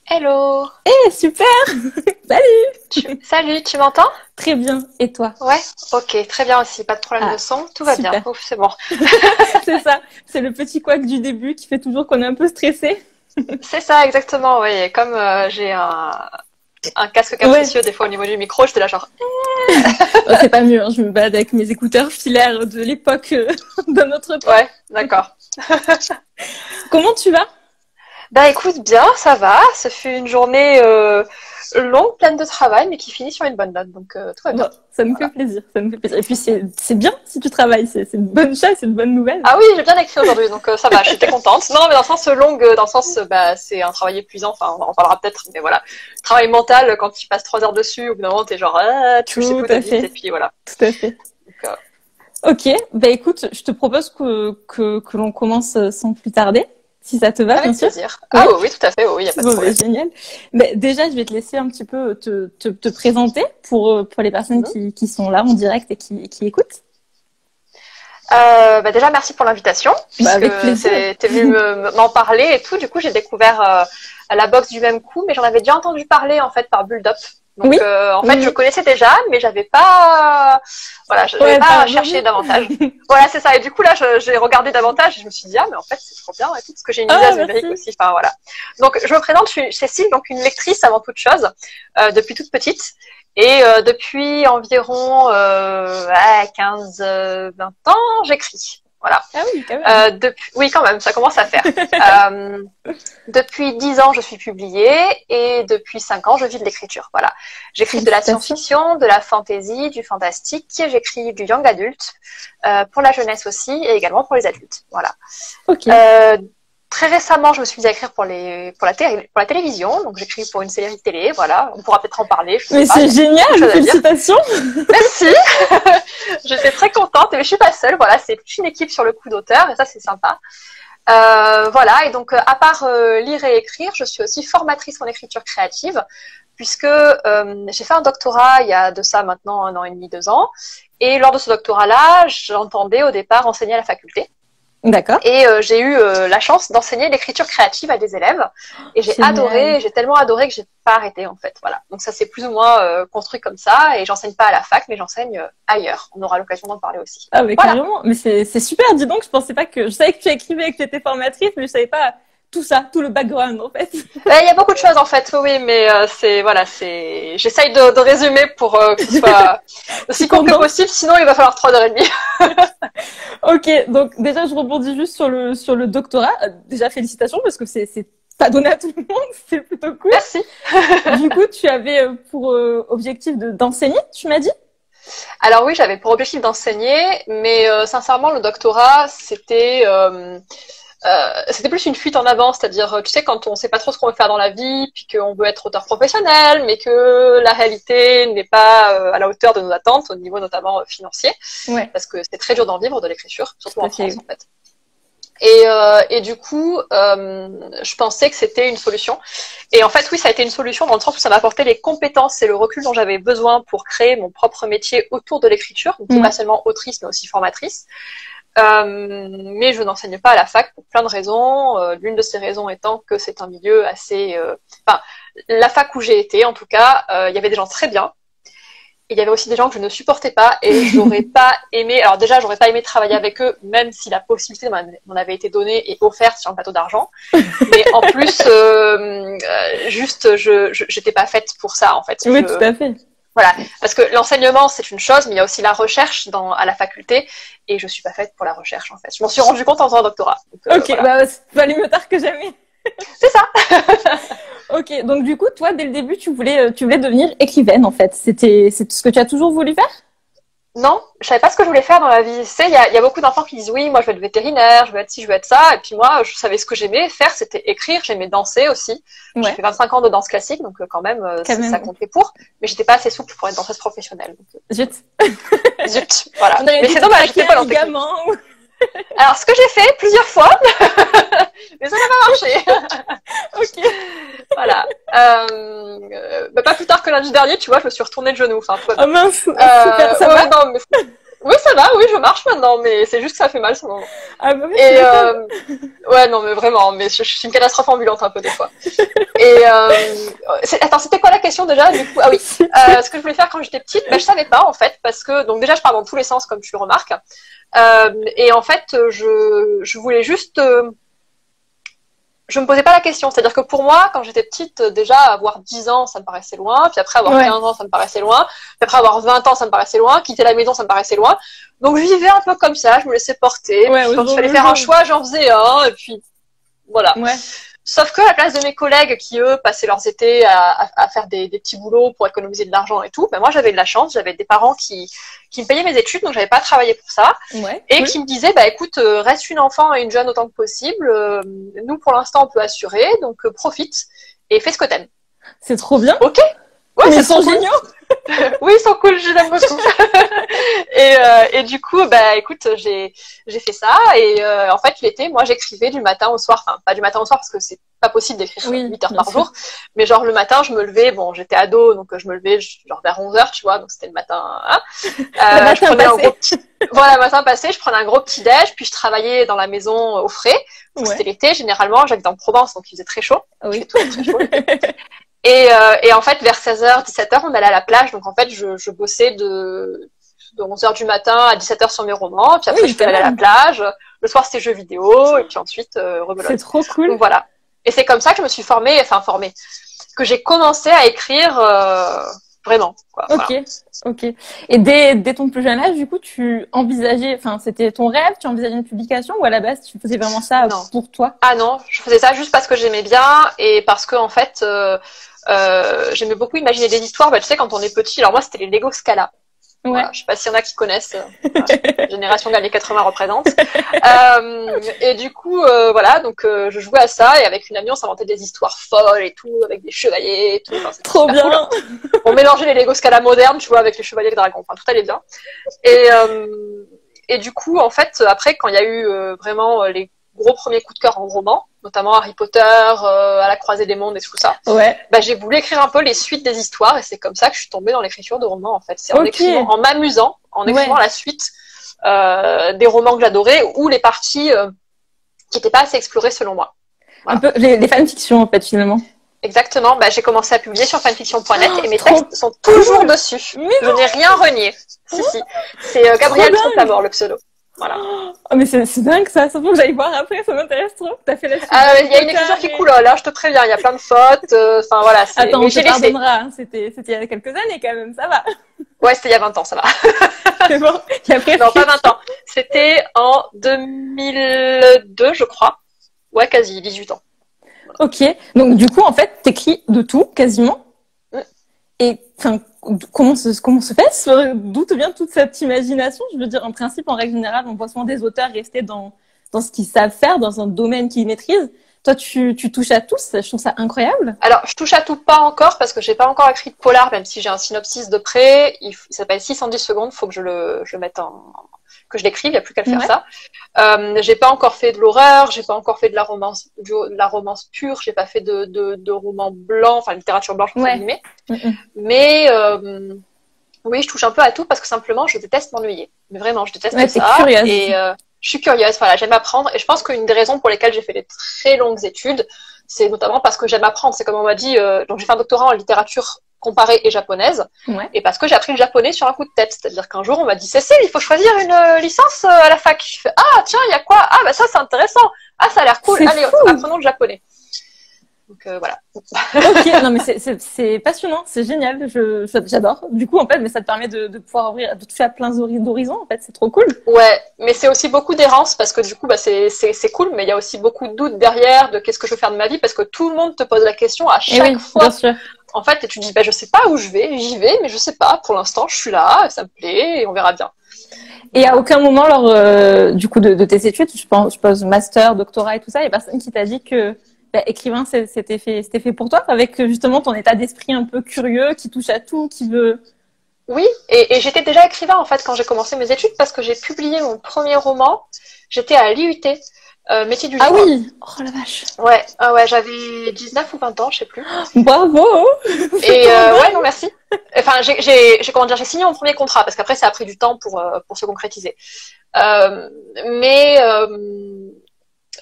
Hello! Eh, super! Salut! Salut, tu m'entends? Très bien. Et toi? Ouais? Ok, très bien aussi, pas de problème de Ah, son, tout va bien. super. Ouf, c'est bon. C'est ça. C'est le petit couac du début qui fait toujours qu'on est un peu stressé. C'est ça, exactement, oui. Et comme j'ai un casque Ouais. capricieux des fois au niveau du micro, j'étais là genre, Oh, c'est pas mieux, hein. Je me balade avec mes écouteurs filaires de l'époque de notre temps. ouais, d'accord. Comment tu vas? Bah écoute, bien, ça va. Ce fut une journée longue, pleine de travail, mais qui finit sur une bonne note, donc tout va bien. Bon, ça me fait Voilà. plaisir. Ça me fait plaisir. Et puis c'est bien si tu travailles. C'est une bonne chose, c'est une bonne nouvelle. Ah oui, j'ai bien écrit aujourd'hui, donc ça va, j'étais contente. Non, mais dans le sens long, dans le sens, bah, c'est un travail épuisant, enfin, on en parlera peut-être, mais voilà. Travail mental, quand tu passes 3 heures dessus, au bout d'un moment, t'es genre, ah, tu sais Tout plus ta à vie, et fait. puis voilà. Tout à fait. Donc, Ok. Bah écoute, je te propose que l'on commence sans plus tarder, si ça te va, bien avec sûr. plaisir. Ah Oui. oui, oui, tout à fait, oui, y a pas de Bon, ben, problème. génial. Ben, déjà, je vais te laisser un petit peu te présenter pour les personnes Mhm. qui sont là en direct et qui écoutent. Bah déjà, merci pour l'invitation, Bah, puisque avec plaisir. t'es venu m'en parler et tout. Du coup, j'ai découvert la boxe du même coup, mais j'en avais déjà entendu parler en fait par Build Up. Donc, Oui, en oui, fait, je oui. connaissais déjà, mais j'avais pas, voilà, j'avais Ouais, pas pardon. cherché davantage. Voilà, c'est ça. Et du coup, là, j'ai regardé davantage et je me suis dit, ah, mais en fait, c'est trop bien et tout, parce que j'ai une Ah, liseuse numérique merci. aussi. Enfin, voilà. Donc, je me présente, je suis Cécile, donc une lectrice avant toute chose, depuis toute petite. Et depuis environ 15-20 ans, j'écris. Voilà. Ah oui, quand même. Oui, quand même, ça commence à faire. Euh, Depuis 10 ans, je suis publiée et depuis 5 ans, je vis de l'écriture. Voilà. J'écris de la Félicitations. science-fiction, de la fantasy, du fantastique. J'écris du young adulte pour la jeunesse aussi et également pour les adultes. Voilà. Ok. Euh, Très récemment, je me suis mise à écrire pour la télévision. Donc, j'écris pour une série de télé. Voilà. On pourra peut-être en parler. Je sais Mais pas. Il c'est y a beaucoup de génial, choses à dire. félicitations. Merci. J'étais très contente. Mais je suis pas seule. Voilà. C'est toute une équipe sur le coup d'auteur et ça, c'est sympa. Voilà, et donc à part lire et écrire, je suis aussi formatrice en écriture créative, puisque j'ai fait un doctorat il y a de ça maintenant 1 an et demi, 2 ans, et lors de ce doctorat-là, j'entendais au départ enseigner à la faculté, D'accord. et j'ai eu la chance d'enseigner l'écriture créative à des élèves, et j'ai Génial. adoré, j'ai tellement adoré que j'ai pas arrêté en fait, voilà. Donc ça s'est plus ou moins construit comme ça, et j'enseigne pas à la fac, mais j'enseigne ailleurs. On aura l'occasion d'en parler aussi. Ah, mais Voilà. carrément. Mais c'est super. Dis donc, je pensais pas que. Je savais que tu écrivais et que tu étais formatrice, mais je savais pas tout ça, tout le background, en fait. Il y a beaucoup de choses en fait, oui, mais c'est voilà, c'est. J'essaye de résumer pour que ce soit Tu aussi court que condenses. possible, sinon il va falloir 3 heures et demie. Ok, donc déjà je rebondis juste sur le doctorat. Déjà félicitations parce que c'est pas donné à tout le monde, c'est plutôt cool. Merci. Du coup, tu avais pour objectif d'enseigner, tu m'as dit? Alors oui, j'avais pour objectif d'enseigner, mais sincèrement, le doctorat, c'était plus une fuite en avant, c'est-à-dire, tu sais, quand on sait pas trop ce qu'on veut faire dans la vie, puis qu'on veut être auteur professionnel, mais que la réalité n'est pas à la hauteur de nos attentes, au niveau notamment financier, Ouais, parce que c'est très dur d'en vivre de l'écriture, surtout tout en à fait. France en fait. Et du coup, je pensais que c'était une solution. Et en fait, oui, ça a été une solution dans le sens où ça m'a apporté les compétences et le recul dont j'avais besoin pour créer mon propre métier autour de l'écriture. Donc, pas Ouais, seulement autrice, mais aussi formatrice. Mais je n'enseigne pas à la fac pour plein de raisons. L'une de ces raisons étant que c'est un milieu assez... Enfin, la fac où j'ai été, en tout cas, il y avait des gens très bien. Et il y avait aussi des gens que je ne supportais pas et j'aurais pas aimé. Alors déjà, j'aurais pas aimé travailler avec eux, même si la possibilité m'en avait été donnée et offerte sur un plateau d'argent. Mais en plus, juste, j'étais pas faite pour ça en fait. oui, tout à fait. Voilà, parce que l'enseignement c'est une chose, mais il y a aussi la recherche à la faculté et je suis pas faite pour la recherche en fait. Je m'en suis rendu compte en faisant un doctorat. Donc, Ok, voilà. bah c'est pas mieux tard que jamais. C'est ça. Ok, donc du coup, toi, dès le début, tu voulais devenir écrivaine en fait. C'est ce que tu as toujours voulu faire? Non, je savais pas ce que je voulais faire dans la vie. Tu sais, il y a beaucoup d'enfants qui disent oui, moi je veux être vétérinaire, je veux être ci, je veux être ça. Et puis moi, je savais ce que j'aimais faire, c'était écrire. J'aimais danser aussi. J'ai Ouais, fait 25 ans de danse classique, donc quand même, quand ça même. comptait pour. Mais j'étais pas assez souple pour être danseuse professionnelle. Donc, Zut. zut, voilà. On aurait Mais dit c'est que tu dommage, craquais j'étais un pas dans le technique. ligament. Alors, ce que j'ai fait plusieurs fois, mais ça n'a pas marché. Ok. Voilà. Bah, pas plus tard que lundi dernier, tu vois, je me suis retournée le genou. Enfin, tout va Oh bien. mince, super, ça Ouais, va? non, mais oui, ça va, oui, je marche maintenant, mais c'est juste que ça fait mal ce moment. Ah bah oui, tu Et m'étonnes. ouais, non, mais vraiment, mais je suis une catastrophe ambulante un peu des fois. Et Attends, c'était quoi la question déjà du coup? Ah oui, ce que je voulais faire quand j'étais petite, je savais pas en fait, parce que donc déjà je pars dans tous les sens comme tu le remarques, et en fait je voulais juste, je me posais pas la question, c'est-à-dire que pour moi quand j'étais petite, déjà avoir 10 ans ça me paraissait loin, puis après avoir 15 ans ça me paraissait loin, puis après avoir 20 ans ça me paraissait loin, quitter la maison ça me paraissait loin, donc je vivais un peu comme ça, je me laissais porter, puis quand il fallait faire un choix j'en faisais un, et puis voilà. Sauf que à la place de mes collègues qui, eux, passaient leurs étés à faire des petits boulots pour économiser de l'argent et tout, moi, j'avais de la chance. J'avais des parents qui me payaient mes études, donc j'avais pas travaillé pour ça. Et qui me disaient, écoute, reste une enfant et une jeune autant que possible. Nous, pour l'instant, on peut assurer, donc profite et fais ce que t'aimes. C'est trop bien. Ok. Ouais, ils sont géniaux. Oui, ils sont cool, je les aime beaucoup. Et du coup, écoute, j'ai fait ça, et en fait, l'été, moi, j'écrivais du matin au soir, enfin, pas du matin au soir, parce que c'est pas possible d'écrire 8 heures par jour, mais genre, le matin, je me levais, bon, j'étais ado, donc je me levais genre vers 11 heures, tu vois, donc c'était le matin, hein. Je prenais un gros petit... Voilà, le matin passé, je prenais un gros petit déj, puis je travaillais dans la maison au frais, c'était l'été, généralement, j'habite en Provence, donc il faisait très chaud. Oui. Tout très chaud. Et en fait, vers 16h, 17h, on allait à la plage. Donc, en fait, je bossais de 11h du matin à 17h sur mes romans. Puis après, je peux aller à la plage. Le soir, c'était jeux vidéo. Et puis ensuite, rebelote. C'est trop cool. Donc, voilà. Et c'est comme ça que je me suis formée, que j'ai commencé à écrire vraiment, quoi. Ok, voilà. Ok. Et dès ton plus jeune âge, du coup, tu envisageais, enfin, c'était ton rêve, tu envisageais une publication, ou à la base, tu faisais vraiment ça pour toi? Ah non, je faisais ça juste parce que j'aimais bien, et parce que, en fait, j'aimais beaucoup imaginer des histoires. Tu sais, quand on est petit, alors moi, c'était les Lego Scala. Voilà, je sais pas s'il y en a qui connaissent. La génération de l'année 80 représente. Et du coup, voilà, donc je jouais à ça, et avec une amie, on s'inventait des histoires folles et tout, avec des chevaliers et tout. Enfin, trop bien. Cool. On mélangeait les Lego Scala modernes, tu vois, avec les chevaliers et les dragons. Enfin, tout allait bien. Et du coup, en fait, après, quand il y a eu vraiment les gros premiers coups de cœur en roman, notamment Harry Potter, à la croisée des mondes et tout ça, j'ai voulu écrire un peu les suites des histoires, et c'est comme ça que je suis tombée dans l'écriture de romans, en fait. C'est en écrivant, en m'amusant, en écrivant la suite des romans que j'adorais, ou les parties qui n'étaient pas assez explorées selon moi. Voilà. Un peu les fanfictions, en fait, finalement. Exactement, j'ai commencé à publier sur fanfiction.net, et mes textes sont toujours dessus. Je n'ai rien renié. Si. C'est Gabriel Trompe-la-Mort, le pseudo. Voilà. Oh, mais c'est dingue ça, faut que j'aille voir après, ça m'intéresse trop. T'as fait la suite. Il y a une écriture qui coule, là, je te préviens, il y a plein de fautes, enfin voilà. Attends, on te pardonnera, hein. C'était il y a quelques années quand même, ça va. Ouais, c'était il y a 20 ans, ça va. C'est bon, non, pas 20 ans. C'était en 2002, je crois. Ouais, quasi, 18 ans. Ok, donc du coup, en fait, t'écris de tout, quasiment. Et enfin, comment se fait? D'où te vient toute cette imagination? Je veux dire, en principe, en règle générale, on voit souvent des auteurs rester dans ce qu'ils savent faire, dans un domaine qu'ils maîtrisent. Toi, tu touches à tout, je trouve ça incroyable. Alors, je touche à tout pas encore, parce que j'ai pas encore écrit de polar, même si j'ai un synopsis de près. Il s'appelle 610 secondes, faut que je le mette que je l'écrive, il n'y a plus qu'à faire ça. J'ai pas encore fait de l'horreur, j'ai pas encore fait de la romance pure, j'ai pas fait de roman blanc, enfin littérature blanche entre guillemets. Mais oui, je touche un peu à tout parce que simplement je déteste m'ennuyer. Mais vraiment, je déteste ça. Curieuse. Et je suis curieuse, voilà, j'aime apprendre. Et je pense qu'une des raisons pour lesquelles j'ai fait des très longues études, c'est notamment parce que j'aime apprendre. C'est comme on m'a dit, donc j'ai fait un doctorat en littérature comparée et japonaise, et parce que j'ai appris le japonais sur un coup de tête. C'est-à-dire qu'un jour, on m'a dit, Cécile, il faut choisir une licence à la fac. Je fais, ah, tiens, il y a quoi? Ah, ça, c'est intéressant. Ah, ça a l'air cool. Allez, apprenons le japonais. Donc, voilà. Ok, non, mais c'est passionnant, c'est génial, j'adore. Du coup, en fait, mais ça te permet de pouvoir de toucher à plein d'horizons, en fait, c'est trop cool. Ouais, mais c'est aussi beaucoup d'errance, parce que du coup, c'est cool, mais il y a aussi beaucoup de doutes derrière de qu'est-ce que je veux faire de ma vie, parce que tout le monde te pose la question à chaque fois. Bien sûr. En fait, et tu dis, je sais pas où je vais, j'y vais, mais je sais pas. Pour l'instant, je suis là, ça me plaît, et on verra bien. Et à aucun moment, lors du coup de tes études, je pose master, doctorat et tout ça, il y a personne qui t'a dit que écrivain, c'était fait pour toi, avec justement ton état d'esprit un peu curieux, qui touche à tout, qui veut... Oui, et j'étais déjà écrivain, en fait, quand j'ai commencé mes études, parce que j'ai publié mon premier roman, j'étais à l'IUT, métier du livre. Ah oui, oh la vache. Ouais, j'avais 19 ou 20 ans, je sais plus. Bravo. Et ouais, non, merci. Enfin, j'ai signé mon premier contrat, parce qu'après, ça a pris du temps pour se concrétiser.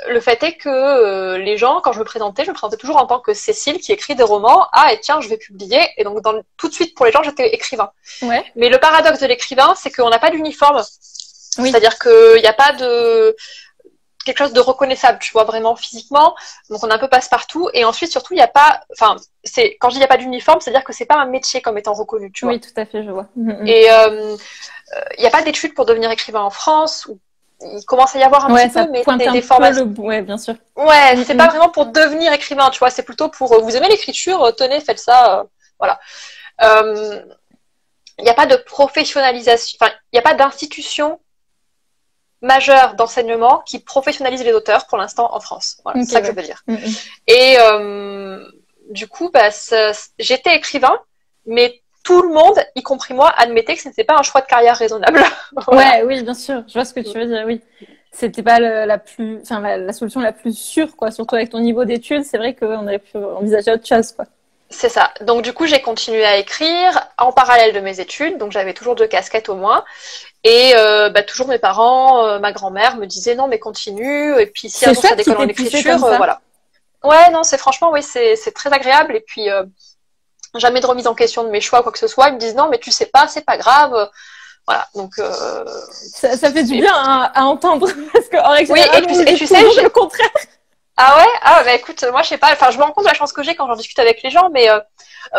le fait est que les gens, quand je me présentais toujours en tant que Cécile qui écrit des romans. Ah, et tiens, je vais publier. Et donc, tout de suite, pour les gens, j'étais écrivain. Ouais. Mais le paradoxe de l'écrivain, c'est qu'on n'a pas d'uniforme. Oui. C'est-à-dire qu'il n'y a pas de quelque chose de reconnaissable, tu vois, vraiment physiquement. Donc, on est un peu passe-partout. Et ensuite, surtout, il n'y a pas... Enfin, quand je dis il n'y a pas d'uniforme, c'est-à-dire que c'est pas un métier comme étant reconnu, tu vois. Oui, tout à fait, je vois. Et il n'y a pas d'études pour devenir écrivain en France. Il commence à y avoir un petit peu, mais c'est des formations. Ouais, bien sûr. Ouais, c'est pas vraiment pour devenir écrivain, tu vois. C'est plutôt pour vous aimez l'écriture, tenez, faites ça, voilà. Il n'y a pas de professionnalisation, enfin, il n'y a pas d'institution majeure d'enseignement qui professionnalise les auteurs pour l'instant en France. Voilà, c'est ça que je veux dire. Et du coup, j'étais écrivain, mais tout le monde, y compris moi, admettait que ce n'était pas un choix de carrière raisonnable. Voilà. Ouais, oui, bien sûr. Je vois ce que tu veux dire, oui. C'était pas la solution la plus sûre, quoi. Surtout avec ton niveau d'études, c'est vrai qu'on aurait pu envisager autre chose, quoi. C'est ça. Donc, du coup, j'ai continué à écrire en parallèle de mes études. Donc, j'avais toujours 2 casquettes au moins. Et toujours mes parents, ma grand-mère me disaient non, mais continue. Et puis, si un jour ça décolle en écriture, voilà. Ouais, non, franchement, oui, c'est très agréable. Et puis, jamais de remise en question de mes choix, quoi que ce soit. Ils me disent non, mais tu sais pas, c'est pas grave. Voilà, donc ça fait du bien à entendre parce qu'en règle générale, oui, et tu sais, le contraire. Ah ouais? Ah bah écoute, moi je sais pas, enfin je me rends compte de la chance que j'ai quand j'en discute avec les gens, mais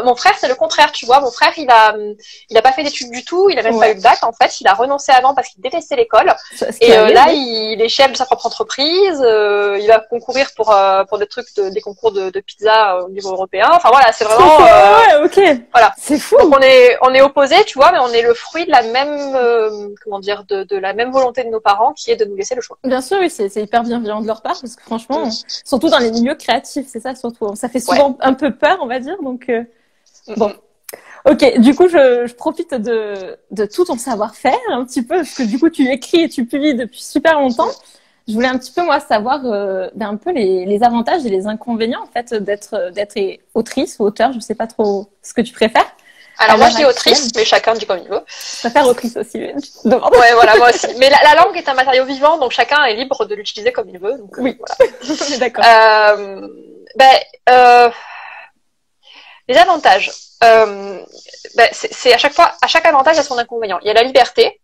mon frère c'est le contraire, tu vois. Mon frère il a pas fait d'études du tout, il a même pas eu le bac en fait, il a renoncé avant parce qu'il détestait l'école. Et là il est chef de sa propre entreprise, il va concourir pour des trucs des concours de pizza au niveau européen. Enfin voilà, c'est vraiment ouais, ok. Voilà. C'est fou. Donc on est opposés, tu vois, mais on est le fruit de la même comment dire de la même volonté de nos parents qui est de nous laisser le choix. Bien sûr, oui, c'est hyper bienveillant de leur part parce que franchement, surtout dans les milieux créatifs, c'est ça surtout. Ça fait souvent un peu peur, on va dire. Donc bon. Ok, du coup, je profite de tout ton savoir-faire un petit peu parce que du coup, tu écris et tu publies depuis super longtemps. Je voulais un petit peu moi savoir un peu les avantages et les inconvénients en fait d'être autrice ou auteur. Je sais pas trop ce que tu préfères. Alors moi je dis autrice, mais chacun dit comme il veut. Je préfère autrice aussi. Ouais, voilà, moi aussi. Mais la langue est un matériau vivant, donc chacun est libre de l'utiliser comme il veut. Donc, oui, voilà. D'accord. Les avantages, c'est à chaque avantage a son inconvénient. Il y a la liberté,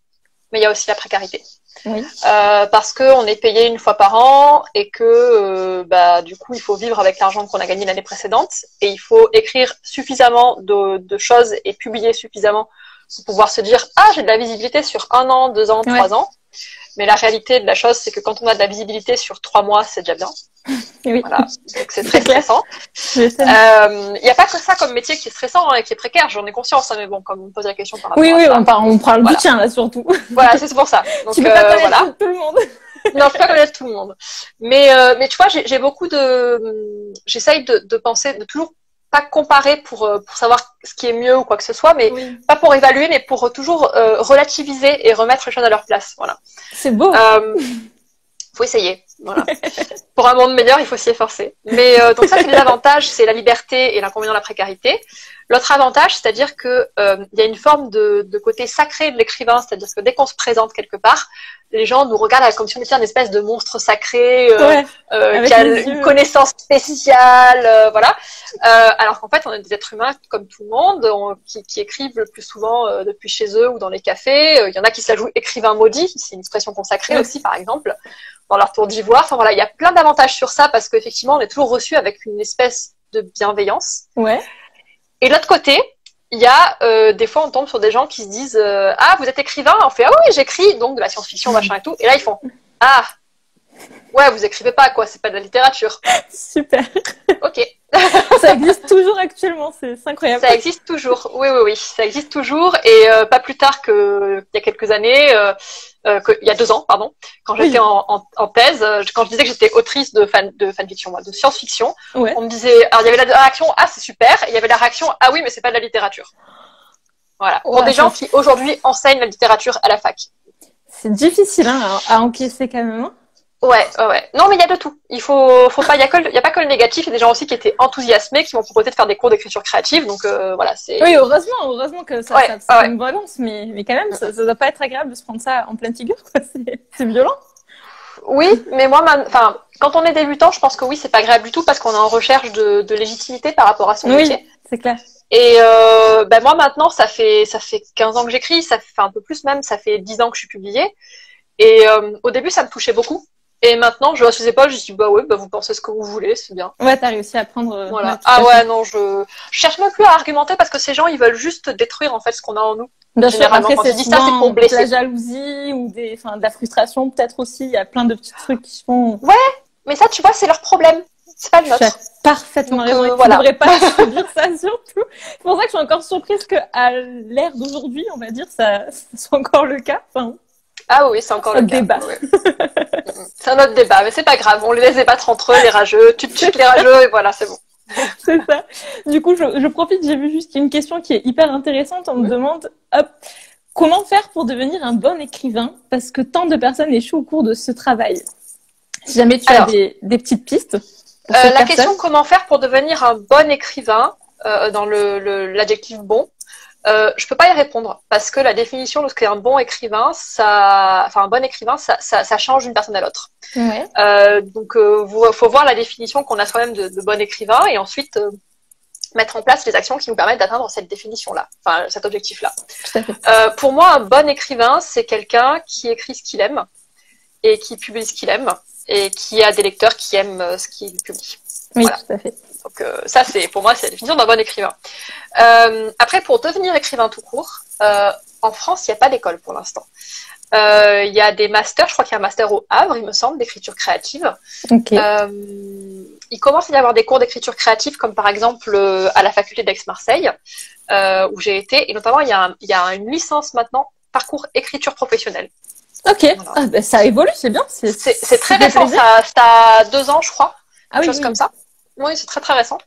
mais il y a aussi la précarité. Oui. Parce qu'on est payé une fois par an et que du coup il faut vivre avec l'argent qu'on a gagné l'année précédente et il faut écrire suffisamment de choses et publier suffisamment pour pouvoir se dire j'ai de la visibilité sur 1 an, 2 ans, 3 ans. Mais la réalité de la chose, c'est que quand on a de la visibilité sur 3 mois, c'est déjà bien. Oui. Voilà. Donc c'est très stressant. Il n'y a pas que ça comme métier qui est stressant et qui est précaire, j'en ai conscience, mais bon, comme on me pose la question par rapport à ça. On parle du tien là surtout. Voilà, c'est pour ça. Donc, tu peux pas connaître tout le monde. Non, je peux pas connaître tout le monde. Mais tu vois, j'ai beaucoup j'essaye de penser, de toujours pas comparer pour savoir ce qui est mieux ou quoi que ce soit, mais pas pour évaluer, mais pour toujours relativiser et remettre les choses à leur place. Voilà. C'est beau. Faut essayer. Voilà. Pour un monde meilleur, il faut s'y efforcer. Mais donc ça, c'est les avantages, c'est la liberté et l'inconvénient, la précarité. L'autre avantage, c'est-à-dire que y a une forme de côté sacré de l'écrivain, c'est-à-dire que dès qu'on se présente quelque part, les gens nous regardent comme si on était une espèce de monstre sacré qui a une connaissance spéciale, voilà. Alors qu'en fait, on est des êtres humains comme tout le monde, qui écrivent le plus souvent depuis chez eux ou dans les cafés. Il y en a qui se la jouent écrivain maudit, c'est une expression consacrée aussi, par exemple, dans leur tour d'ivoire. Enfin voilà, il y a plein d'avantages sur ça parce qu'effectivement, on est toujours reçu avec une espèce de bienveillance. Ouais. Et de l'autre côté, il y a des fois on tombe sur des gens qui se disent vous êtes écrivain? On fait oui, j'écris donc de la science-fiction machin et tout. Et là ils font ouais, vous écrivez pas quoi, c'est pas de la littérature. Super. Ok. Ça existe toujours actuellement, c'est incroyable. Ça existe toujours. Oui, ça existe toujours et pas plus tard que il y a quelques années, il y a 2 ans pardon, quand j'étais en thèse, quand je disais que j'étais autrice de fanfiction, de science-fiction, on me disait, alors il y avait la réaction c'est super, et il y avait la réaction oui mais c'est pas de la littérature. Voilà. Pour des gens qui aujourd'hui enseignent la littérature à la fac. C'est difficile à encaisser quand même. Ouais. Non, mais il y a de tout. Il faut pas, il y a pas que le négatif. Il y a des gens aussi qui étaient enthousiasmés, qui m'ont proposé de faire des cours d'écriture créative. Donc, voilà, c'est. Oui, heureusement que ça c'est une balance, mais quand même, ça doit pas être agréable de se prendre ça en pleine figure, quoi. C'est violent. Oui, mais moi, enfin, quand on est débutant, je pense que oui, c'est pas agréable du tout parce qu'on est en recherche de légitimité par rapport à son métier. Oui, c'est clair. Et ben moi maintenant, ça fait 15 ans que j'écris, ça fait un peu plus même, ça fait 10 ans que je suis publiée. Et au début, ça me touchait beaucoup. Et maintenant, je lâche les épaules, je dis bah ouais, bah vous pensez ce que vous voulez, c'est bien. Ouais, t'as réussi à prendre. Voilà. Ouais, Ah ouais, non, je cherche même plus à argumenter parce que ces gens, ils veulent juste détruire en fait ce qu'on a en nous. Bien sûr, après quand c'est ils disent ça, c'est souvent pour de blesser. la jalousie ou de la frustration peut-être aussi. Il y a plein de petits trucs qui se font. Ouais, mais ça, tu vois, c'est leur problème. C'est pas le nôtre. Tu as parfaitement raison. Tu voilà. devrais pas subir ça surtout. C'est pour ça que je suis encore surprise qu'à l'ère d'aujourd'hui, on va dire, ça soit encore le cas. Enfin, ah oui, c'est encore le cas. Débat. Ouais. C'est un autre débat, mais c'est pas grave. On les laisse débattre entre eux, les rageux. Tu te tues les rageux et voilà, c'est bon. C'est ça. Du coup, je profite, j'ai vu juste une question qui est hyper intéressante. On me demande, comment faire pour devenir un bon écrivain? Parce que tant de personnes échouent au cours de ce travail. Si jamais tu as des petites pistes. La question comment faire pour devenir un bon écrivain, dans l'adjectif bon, je peux pas y répondre parce que la définition de ce qu'est un bon écrivain, un bon écrivain, ça change d'une personne à l'autre. Ouais. Donc, faut voir la définition qu'on a soi-même de bon écrivain et ensuite mettre en place les actions qui nous permettent d'atteindre cette définition-là, enfin cet objectif-là. Pour moi, un bon écrivain, c'est quelqu'un qui écrit ce qu'il aime et qui publie ce qu'il aime et qui a des lecteurs qui aiment ce qu'il publie. Oui, voilà. Tout à fait. Donc ça, pour moi, c'est la définition d'un bon écrivain. Après, pour devenir écrivain tout court, en France, il n'y a pas d'école pour l'instant. Il y a des masters, je crois qu'il y a un master au Havre, il me semble, d'écriture créative. Okay. Il commence à y avoir des cours d'écriture créative, comme par exemple à la faculté d'Aix-Marseille, où j'ai été, et notamment il y a une licence maintenant, parcours écriture professionnelle. Ok, voilà. Ça évolue, c'est bien. C'est très récent, ça a 2 ans, je crois, quelque chose comme ça. Oui, c'est très très récent.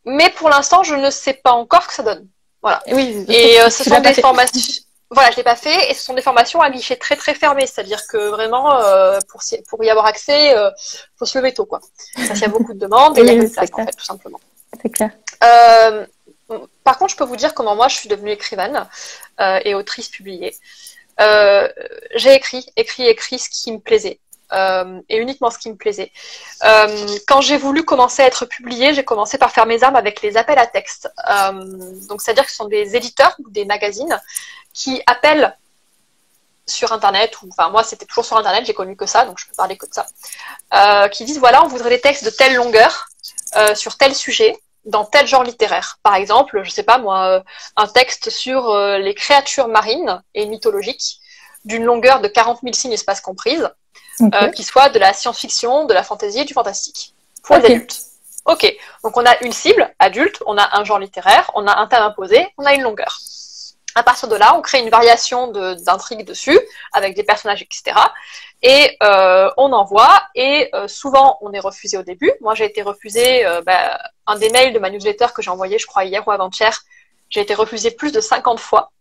Mais pour l'instant, je ne sais pas encore ce que ça donne. Voilà. Oui, et ce sont des formations. Voilà, je l'ai pas fait, et ce sont des formations à guichet très très fermé, c'est-à-dire que vraiment, pour y avoir accès, faut se lever tôt, quoi. Parce qu'il y a beaucoup de demandes et il y a peu de place, en fait, tout simplement. C'est clair. Par contre, je peux vous dire comment moi je suis devenue écrivaine et autrice publiée. J'ai écrit ce qui me plaisait. Et uniquement ce qui me plaisait. Quand j'ai voulu commencer à être publiée, j'ai commencé par faire mes armes avec les appels à texte. Donc, c'est-à-dire que ce sont des éditeurs ou des magazines qui appellent sur Internet, moi c'était toujours sur Internet, j'ai connu que ça, donc je peux parler que de ça, qui disent voilà, on voudrait des textes de telle longueur, sur tel sujet, dans tel genre littéraire. Par exemple, je sais pas moi, un texte sur les créatures marines et mythologiques, d'une longueur de 40 000 signes espace comprise, qui soit de la science-fiction, de la fantasy et du fantastique, pour les adultes. Ok, donc on a une cible, adulte, on a un genre littéraire, on a un thème imposé, on a une longueur. À partir de là, on crée une variation d'intrigue dessus, avec des personnages, etc. Et on envoie, et souvent on est refusé au début. Moi j'ai été refusée, un des mails de ma newsletter que j'ai envoyé, je crois hier ou avant-hier, j'ai été refusée plus de 50 fois.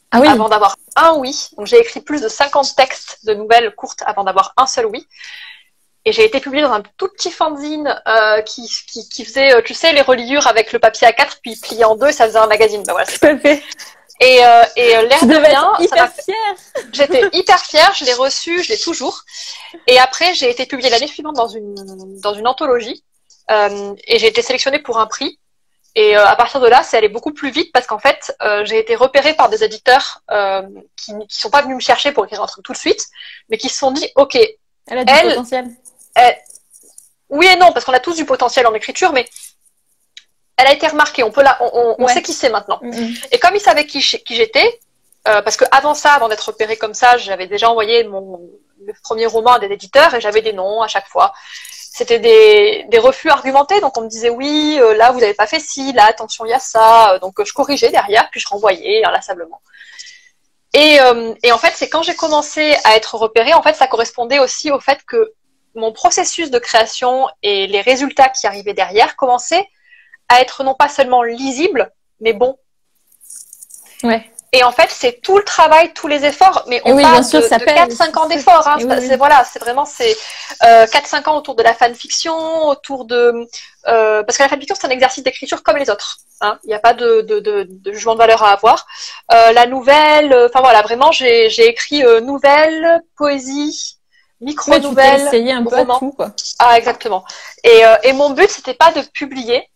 Ah oui. Avant d'avoir un oui. Donc j'ai écrit plus de 50 textes de nouvelles courtes avant d'avoir un seul oui. Et j'ai été publiée dans un tout petit fanzine qui faisait, tu sais, les reliures avec le papier A4 puis plié en deux, ça faisait un magazine. Ben voilà, tout à fait. Et l'air de rien, hyper fière. J'étais hyper fière, je l'ai reçu, je l'ai toujours. Et après, j'ai été publiée l'année suivante dans une anthologie et j'ai été sélectionnée pour un prix. Et à partir de là, c'est allé beaucoup plus vite parce qu'en fait, j'ai été repérée par des éditeurs qui sont pas venus me chercher pour écrire un truc tout de suite, mais qui se sont dit, ok, elle a du potentiel. Oui et non, parce qu'on a tous du potentiel en écriture, mais elle a été remarquée. On sait qui c'est maintenant. Et comme ils savaient qui j'étais, parce que avant ça, avant d'être repérée comme ça, j'avais déjà envoyé le premier roman à des éditeurs et j'avais des noms à chaque fois. C'était des refus argumentés, donc on me disait oui, là vous n'avez pas fait ci, là attention il y a ça, donc je corrigeais derrière, puis je renvoyais inlassablement. Et en fait, c'est quand j'ai commencé à être repérée, en fait, ça correspondait aussi au fait que mon processus de création et les résultats qui arrivaient derrière commençaient à être non pas seulement lisibles, mais bons. Ouais. Et en fait, c'est tout le travail, tous les efforts, mais on parle de 4-5 ans d'efforts. Hein. C'est vraiment 4-5 ans autour de la fanfiction, autour de... parce que la fanfiction, c'est un exercice d'écriture comme les autres. Hein. Il n'y a pas de jugement de valeur à avoir. La nouvelle, vraiment, j'ai écrit nouvelle, poésie, micro-nouvelles, essayer un peu romans. tout, quoi. Ah, exactement. Et mon but, c'était pas de publier,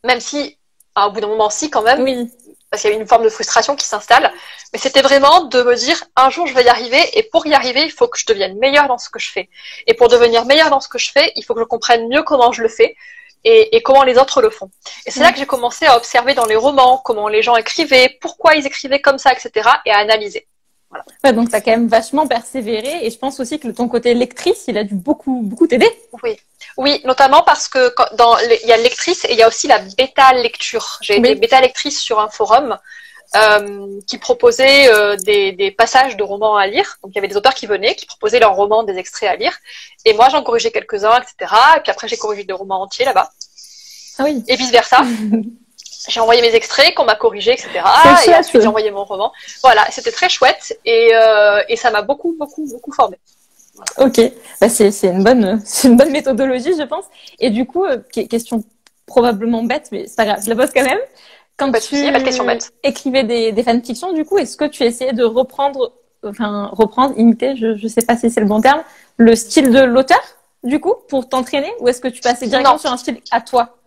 même si, au bout d'un moment, si, quand même, Oui. parce qu'il y avait une forme de frustration qui s'installe, mais c'était vraiment de me dire, un jour, je vais y arriver, et pour y arriver, il faut que je devienne meilleure dans ce que je fais. Et pour devenir meilleure dans ce que je fais, il faut que je comprenne mieux comment je le fais, et comment les autres le font. Et c'est là que j'ai commencé à observer dans les romans comment les gens écrivaient, pourquoi ils écrivaient comme ça, etc., et à analyser. Voilà. Ouais, donc tu as quand même vachement persévéré, et je pense aussi que ton côté lectrice, il a dû beaucoup t'aider. Oui. Oui, notamment parce que il y a lectrice et il y a aussi la bêta lecture. J'ai été bêta lectrice sur un forum qui proposait des passages de romans à lire. Donc il y avait des auteurs qui venaient, qui proposaient leurs romans, des extraits à lire. Et moi j'en corrigeais quelques-uns, etc. Et puis après j'ai corrigé des romans entiers là-bas. Ah oui. Et vice versa. J'ai envoyé mes extraits, qu'on m'a corrigé, etc. Et ensuite j'ai envoyé mon roman. Voilà, c'était très chouette et ça m'a beaucoup formée. Voilà. Ok, bah, c'est une bonne méthodologie, je pense. Et du coup, question probablement bête, mais c'est pas grave, je la pose quand même. Quand tu écrivais des fanfictions, du coup, est-ce que tu essayais de reprendre, imiter, je sais pas si c'est le bon terme, le style de l'auteur, du coup, pour t'entraîner, ou est-ce que tu passais directement sur un style à toi?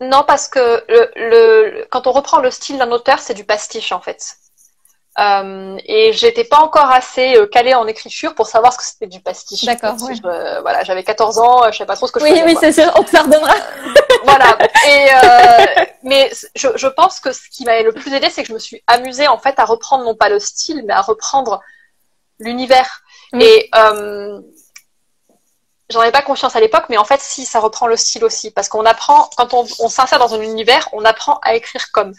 Non, parce que quand on reprend le style d'un auteur, c'est du pastiche en fait. Et j'étais pas encore assez calée en écriture pour savoir ce que c'était du pastiche. D'accord. Ouais. Voilà, j'avais 14 ans, je savais pas trop ce que je faisais. Oui, c'est sûr, on te pardonnera. Voilà. Mais je pense que ce qui m'a le plus aidé, c'est que je me suis amusée en fait à reprendre non pas le style, mais à reprendre l'univers. Et j'en avais pas conscience à l'époque, mais en fait, si, ça reprend le style aussi. Parce qu'on apprend, quand on s'insère dans un univers, on apprend à écrire comme.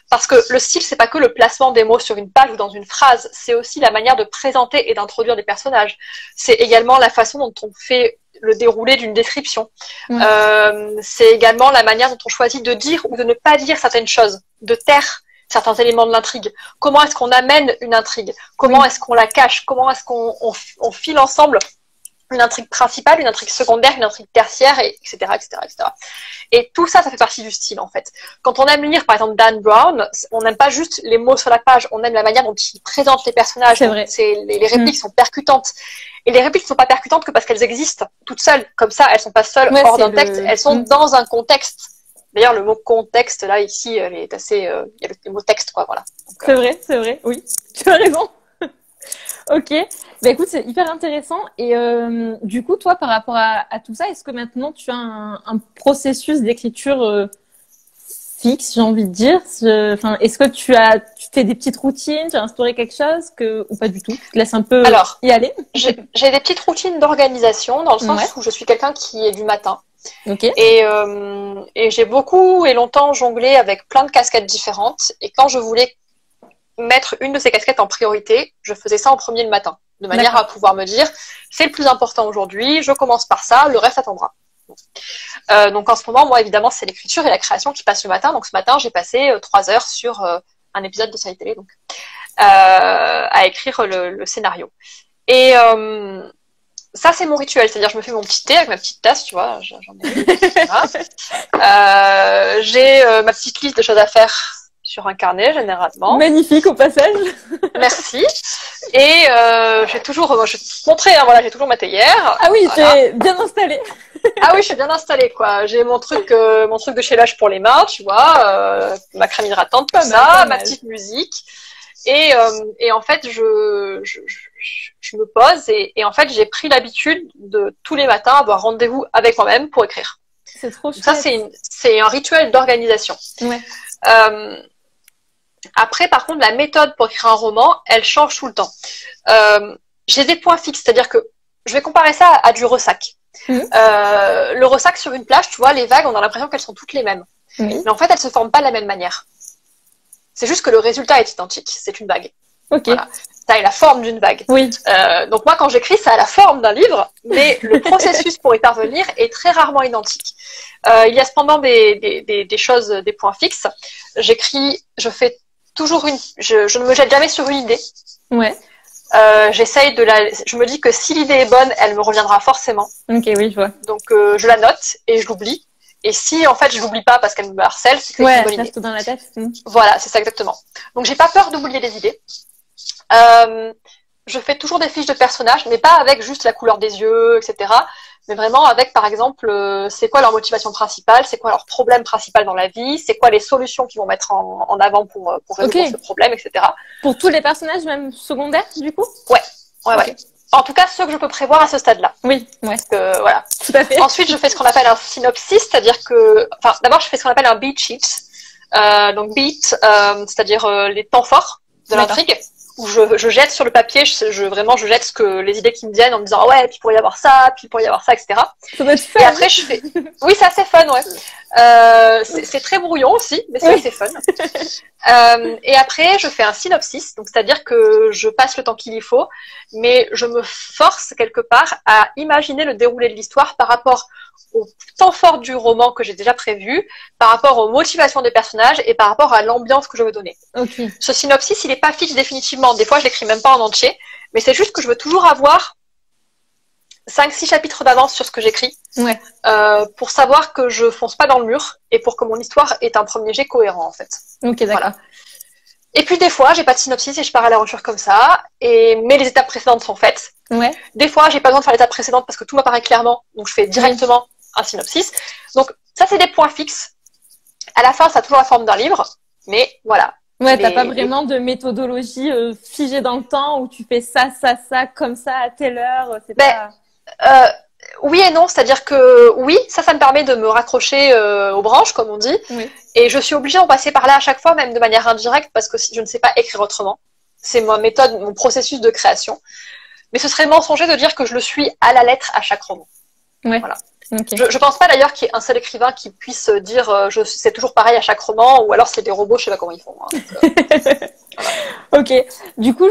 Parce que le style, c'est pas que le placement des mots sur une page ou dans une phrase, c'est aussi la manière de présenter et d'introduire des personnages. C'est également la façon dont on fait le déroulé d'une description. C'est également la manière dont on choisit de dire ou de ne pas dire certaines choses, de taire certains éléments de l'intrigue. Comment est-ce qu'on amène une intrigue? Comment est-ce qu'on la cache? Comment est-ce qu'on file ensemble une intrigue principale, une intrigue secondaire, une intrigue tertiaire, etc., etc., etc. Et tout ça, ça fait partie du style, en fait. Quand on aime lire, par exemple, Dan Brown, on n'aime pas juste les mots sur la page, on aime la manière dont il présente les personnages. C'est vrai. Les répliques sont percutantes. Et les répliques ne sont pas percutantes que parce qu'elles existent toutes seules. Comme ça, elles ne sont pas seules hors d'un texte, elles sont dans un contexte. D'ailleurs, le mot contexte, là, ici, elle est assez... il y a le mot texte, quoi, voilà. C'est vrai, oui. Tu as raison. Ok, bah écoute, c'est hyper intéressant. Et du coup, toi, par rapport à tout ça, est-ce que maintenant tu as un processus d'écriture fixe, j'ai envie de dire? Est-ce que tu fais des petites routines, tu as instauré quelque chose ou pas du tout? Tu te laisses un peu y aller? J'ai des petites routines d'organisation dans le sens où je suis quelqu'un qui est du matin. Okay. Et j'ai beaucoup et longtemps jonglé avec plein de casquettes différentes. Et quand je voulais mettre une de ces casquettes en priorité, je faisais ça en premier le matin, de manière à pouvoir me dire, c'est le plus important aujourd'hui, je commence par ça, le reste attendra. Donc en ce moment, moi évidemment, c'est l'écriture et la création qui passent le matin. Donc ce matin, j'ai passé 3 heures sur un épisode de série télé, donc à écrire le scénario. Et ça, c'est mon rituel, c'est-à-dire je me fais mon petit thé avec ma petite tasse, tu vois, j'en ai une. J'ai ma petite liste de choses à faire sur un carnet, généralement. Magnifique, au passage. Merci. Et je vais te montrer, hein, voilà, j'ai toujours ma théière. Ah oui, t'es bien installée. Ah oui, je suis bien installée, quoi. J'ai mon truc de chez Lush pour les mains, tu vois, ma crème hydratante, tout ça, ma petite musique. Et en fait, je me pose et en fait, j'ai pris l'habitude de tous les matins avoir rendez-vous avec moi-même pour écrire. C'est trop chouette. Ça, c'est un rituel d'organisation. Ouais. Après, par contre, la méthode pour écrire un roman, elle change tout le temps. J'ai des points fixes, c'est-à-dire que je vais comparer ça à du ressac. Le ressac sur une plage, tu vois, les vagues, on a l'impression qu'elles sont toutes les mêmes. Mais en fait, elles se forment pas de la même manière. C'est juste que le résultat est identique, c'est une vague. Ok. Voilà. Ça a la forme d'une vague. Oui. Donc moi, quand j'écris, ça a la forme d'un livre, mais le processus pour y parvenir est très rarement identique. Il y a cependant des choses, des points fixes. J'écris, je ne me jette jamais sur une idée. Ouais. Je me dis que si l'idée est bonne, elle me reviendra forcément. Ok, oui, je vois. Donc je la note et je l'oublie. Et si en fait je l'oublie pas parce qu'elle me harcèle, c'est que c'est une bonne idée. Reste dans la tête. Voilà, c'est ça exactement. Donc j'ai pas peur d'oublier les idées. je fais toujours des fiches de personnages, mais pas avec juste la couleur des yeux, etc. Mais vraiment avec, par exemple, c'est quoi leur motivation principale, c'est quoi leur problème principal dans la vie, c'est quoi les solutions qu'ils vont mettre en avant pour résoudre ce problème, etc. Pour tous les personnages, même secondaires, du coup? Ouais. En tout cas, ceux que je peux prévoir à ce stade-là. Oui, ouais. Voilà. Tout à fait. Ensuite, je fais ce qu'on appelle un synopsis, c'est-à-dire que, enfin, d'abord, je fais ce qu'on appelle un beat sheet. Donc beat, c'est-à-dire les temps forts de l'intrigue, où je jette sur le papier, je jette les idées qui me viennent en me disant ah ouais, puis il pourrait y avoir ça, puis il pourrait y avoir ça, etc. Ça doit être fun. Et après je fais, oui, c'est assez fun, ouais. C'est très brouillon aussi, mais c'est assez fun. Et après je fais un synopsis, donc c'est-à-dire que je passe le temps qu'il y faut, mais je me force quelque part à imaginer le déroulé de l'histoire par rapport au temps fort du roman que j'ai déjà prévu, par rapport aux motivations des personnages et par rapport à l'ambiance que je veux donner. Okay. Ce synopsis, il n'est pas fixe définitivement. Des fois, je l'écris même pas en entier, mais c'est juste que je veux toujours avoir 5-6 chapitres d'avance sur ce que j'écris, pour savoir que je fonce pas dans le mur et pour que mon histoire ait un premier jet cohérent, en fait. Ok, d'accord. Voilà. Et puis des fois, j'ai pas de synopsis et je pars à l'aventure comme ça, mais les étapes précédentes sont faites. Des fois, j'ai pas besoin de faire l'étape précédente parce que tout m'apparaît clairement, donc je fais directement un synopsis. Donc ça, c'est des points fixes. À la fin, ça a toujours la forme d'un livre, mais voilà. Ouais, t'as pas vraiment de méthodologie figée dans le temps où tu fais ça, comme ça, à telle heure. C'est pas... Oui et non, c'est-à-dire que oui, ça me permet de me raccrocher aux branches, comme on dit. Oui. Et je suis obligée d'en passer par là à chaque fois, même de manière indirecte, parce que je ne sais pas écrire autrement. C'est ma méthode, mon processus de création. Mais ce serait mensonger de dire que je le suis à la lettre à chaque roman. Ouais. Voilà. Okay. Je pense pas d'ailleurs qu'il y ait un seul écrivain qui puisse dire c'est toujours pareil à chaque roman, ou alors c'est des robots, je sais pas comment ils font. Hein, donc, voilà. Ok. Du coup,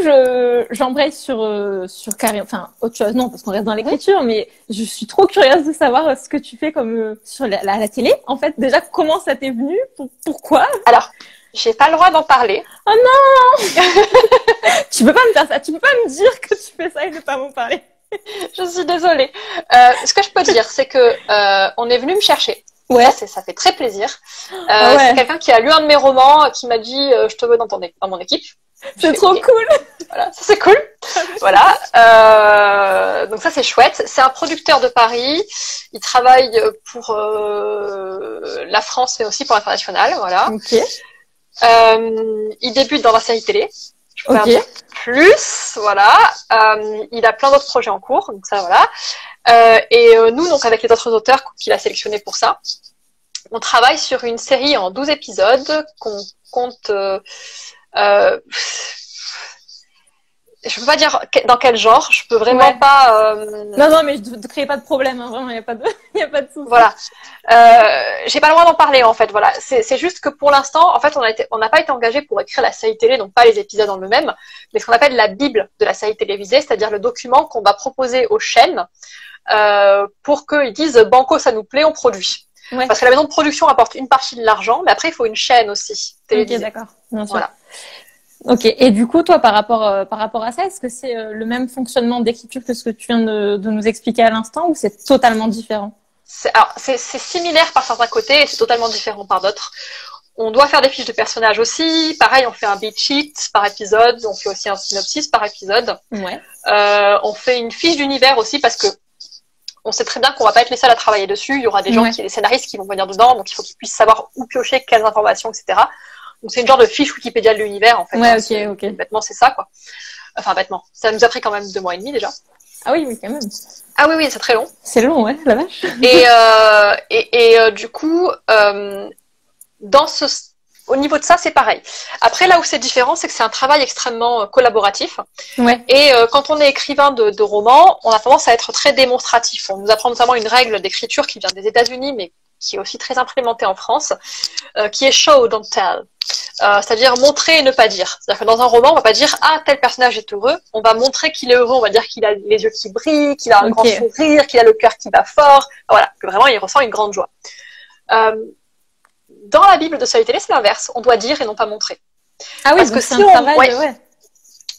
j'embraye sur autre chose. Non, parce qu'on reste dans l'écriture, mais je suis trop curieuse de savoir ce que tu fais comme sur la télé. En fait, déjà, comment ça t'est venu? Pourquoi? Alors, j'ai pas le droit d'en parler. Oh non! Tu peux pas me faire ça. Tu peux pas me dire que tu fais ça et ne pas m'en parler. Je suis désolée. Ce que je peux dire, c'est que on est venu me chercher. Ouais. Ça fait très plaisir. C'est quelqu'un qui a lu un de mes romans, qui m'a dit je te veux dans mon équipe. C'est trop cool. Voilà, ça c'est cool. Voilà. Donc ça c'est chouette. C'est un producteur de Paris. Il travaille pour la France, mais aussi pour l'international. Voilà. Ok. Il débute dans la série télé. Je peux en dire plus, voilà. Il a plein d'autres projets en cours, donc ça, voilà. Et nous, donc avec les autres auteurs qu'il a sélectionnés pour ça, on travaille sur une série en 12 épisodes qu'on compte... je peux pas dire dans quel genre, je peux vraiment pas... Non, mais ne créez pas de problème, hein, vraiment, il n'y a pas de souci. Voilà. J'ai pas le droit d'en parler, en fait, voilà. C'est juste que pour l'instant, en fait, on n'a pas été engagé pour écrire la série télé, donc pas les épisodes en eux-mêmes, mais ce qu'on appelle la Bible de la série télévisée, c'est-à-dire le document qu'on va proposer aux chaînes pour qu'ils disent « Banco, ça nous plaît, on produit ». Ouais. Parce que la maison de production apporte une partie de l'argent, mais après, il faut une chaîne aussi télévisée. Ok, d'accord. Bien sûr. Voilà. Ok. Et du coup, toi, par rapport à ça, est-ce que c'est le même fonctionnement d'écriture que ce que tu viens de nous expliquer à l'instant ou c'est totalement différent? C'est similaire par certains côtés et c'est totalement différent par d'autres. On doit faire des fiches de personnages aussi. Pareil, on fait un beat sheet par épisode. On fait aussi un synopsis par épisode. Ouais. On fait une fiche d'univers aussi parce que on sait très bien qu'on va pas être les seuls à travailler dessus. Il y aura des gens, des scénaristes qui vont venir dedans, donc il faut qu'ils puissent savoir où piocher, quelles informations, etc. Donc c'est une genre de fiche Wikipédia de l'univers en fait. Ouais, ok. Bêtement, c'est ça quoi. Enfin bêtement. Ça nous a pris quand même 2 mois et demi déjà. Ah oui, quand même. Ah oui, c'est très long. C'est long, ouais, la vache. Et du coup, au niveau de ça, c'est pareil. Après, là où c'est différent, c'est que c'est un travail extrêmement collaboratif. Ouais. Et quand on est écrivain de romans, on a tendance à être très démonstratif. On nous apprend notamment une règle d'écriture qui vient des États-Unis, mais qui est aussi très implémentée en France, qui est show, don't tell. C'est-à-dire montrer et ne pas dire. C'est-à-dire que dans un roman, on va pas dire « Ah, tel personnage est heureux », on va montrer qu'il est heureux, on va dire qu'il a les yeux qui brillent, qu'il a un grand sourire, qu'il a le cœur qui bat fort, voilà, que vraiment il ressent une grande joie. Dans la Bible de série télé, c'est l'inverse, on doit dire et non pas montrer. Ah oui, parce que si on...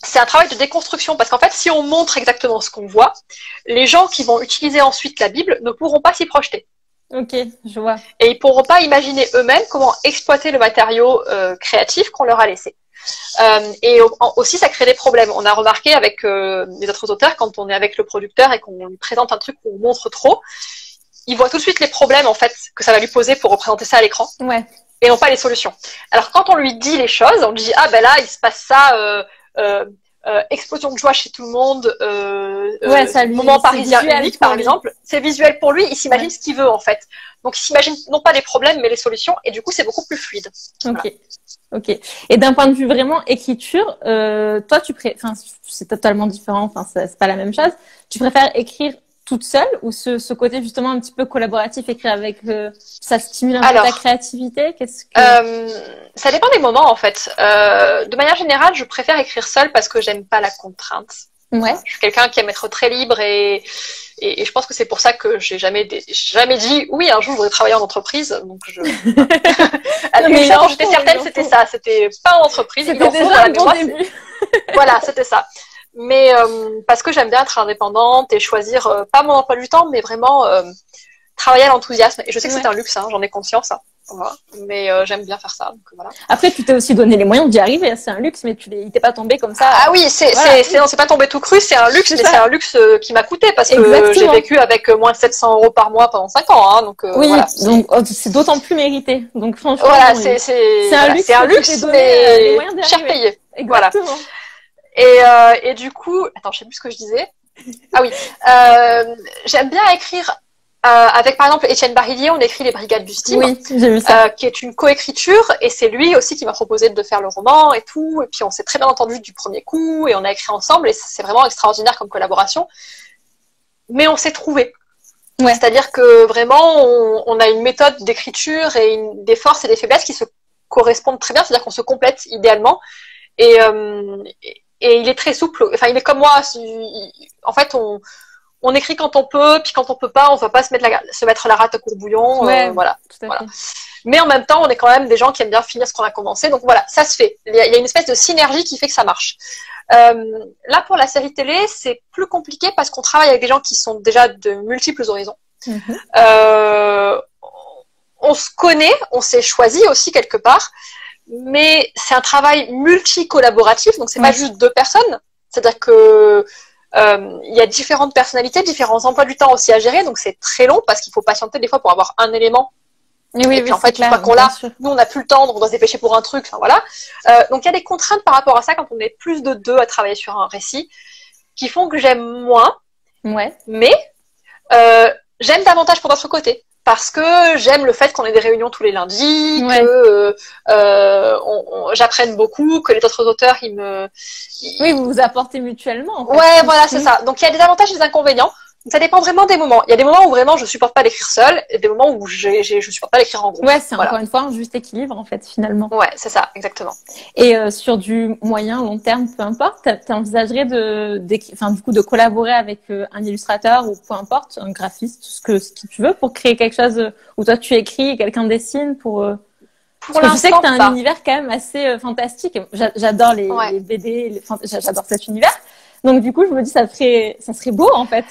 C'est un travail de déconstruction, parce qu'en fait, si on montre exactement ce qu'on voit, les gens qui vont utiliser ensuite la Bible ne pourront pas s'y projeter. Ok, je vois. Et ils pourront pas imaginer eux-mêmes comment exploiter le matériau créatif qu'on leur a laissé. Aussi, ça crée des problèmes. On a remarqué avec les autres auteurs, quand on est avec le producteur et qu'on lui présente un truc qu'on montre trop, il voit tout de suite les problèmes en fait que ça va lui poser pour représenter ça à l'écran. Ouais. Et non pas les solutions. Alors quand on lui dit les choses, on lui dit ah ben là il se passe ça, explosion de joie chez tout le monde, ça lui, moment parisien unique par exemple, c'est visuel pour lui, il s'imagine ce qu'il veut en fait. Donc il s'imagine non pas les problèmes mais les solutions et du coup c'est beaucoup plus fluide. Ok. Voilà. Ok. Et d'un point de vue vraiment écriture, toi enfin c'est totalement différent, enfin c'est pas la même chose. Tu préfères écrire toute seule ou ce côté justement un petit peu collaboratif, écrire avec ça stimule un peu ta créativité? Ça dépend des moments en fait. De manière générale, je préfère écrire seule parce que j'aime pas la contrainte. Ouais. Je suis quelqu'un qui aime être très libre et je pense que c'est pour ça que j'ai jamais dit oui un jour je voudrais travailler en entreprise. Donc quand j'étais certaine c'était ça, c'était pas en entreprise. C'était déjà un bon début. Voilà, c'était ça. Mais parce que j'aime bien être indépendante et choisir pas mon emploi du temps, mais vraiment travailler à l'enthousiasme. Et je sais que c'est un luxe, hein, j'en ai conscience. Hein, voilà. Mais j'aime bien faire ça. Donc, voilà. Après, tu t'es aussi donné les moyens d'y arriver. C'est un luxe, mais il t'est pas tombé comme ça. Ah oui, non, c'est pas tombé tout cru. C'est un luxe, mais c'est un luxe qui m'a coûté parce que j'ai vécu avec moins de 700 € par mois pendant 5 ans. Hein, donc oui, voilà. Donc c'est d'autant plus mérité. Donc franchement, voilà, c'est un luxe, mais cher payé. Exactement. Voilà. Et du coup, attends, je sais plus ce que je disais. Ah oui, j'aime bien écrire avec par exemple Étienne Barillier, on écrit Les Brigades du Style, oui, j'ai vu ça. qui est une coécriture, et c'est lui aussi qui m'a proposé de faire le roman et tout. Et puis on s'est très bien entendu du premier coup, et on a écrit ensemble, et c'est vraiment extraordinaire comme collaboration. Mais on s'est trouvés. Ouais. C'est-à-dire que vraiment, on a une méthode d'écriture et des forces et des faiblesses qui se correspondent très bien, c'est-à-dire qu'on se complète idéalement. Et il est très souple. Enfin, il est comme moi. En fait, on écrit quand on peut, puis quand on peut pas, on ne va pas se mettre la rate au courbouillon. Ouais, voilà. Voilà. Mais en même temps, on est quand même des gens qui aiment bien finir ce qu'on a commencé. Donc voilà, ça se fait. Il y a une espèce de synergie qui fait que ça marche. Là, pour la série télé, c'est plus compliqué parce qu'on travaille avec des gens qui sont déjà de multiples horizons. On se connaît, on s'est choisi aussi quelque part. Mais c'est un travail multi-collaboratif, donc c'est pas juste 2 personnes. C'est-à-dire que il y a différentes personnalités, différents emplois du temps aussi à gérer, donc c'est très long parce qu'il faut patienter des fois pour avoir un élément. Et puis en fait, une fois qu'on l'a, nous on n'a plus le temps, donc on doit se dépêcher pour un truc. Enfin voilà. Donc il y a des contraintes par rapport à ça quand on est plus de 2 à travailler sur un récit, qui font que j'aime moins. Ouais. Mais j'aime davantage pour d'autres côtés. Parce que j'aime le fait qu'on ait des réunions tous les lundis, que j'apprenne beaucoup, que les autres auteurs, Oui, vous vous apportez mutuellement. En fait. Ouais, voilà, c'est ça. Donc il y a des avantages et des inconvénients. Ça dépend vraiment des moments. Il y a des moments où vraiment je supporte pas d'écrire seule, et des moments où je supporte pas d'écrire en groupe. Ouais, c'est encore une fois un juste équilibre en fait finalement. Ouais, c'est ça, exactement. Et sur du moyen, long terme, peu importe, t'envisagerais de collaborer avec un illustrateur ou peu importe, un graphiste, ce que tu veux, pour créer quelque chose où toi tu écris et quelqu'un dessine pour parce que je sais que t'as un univers quand même assez fantastique. J'adore les BD, j'adore cet univers. Donc du coup, je me dis ça serait beau en fait.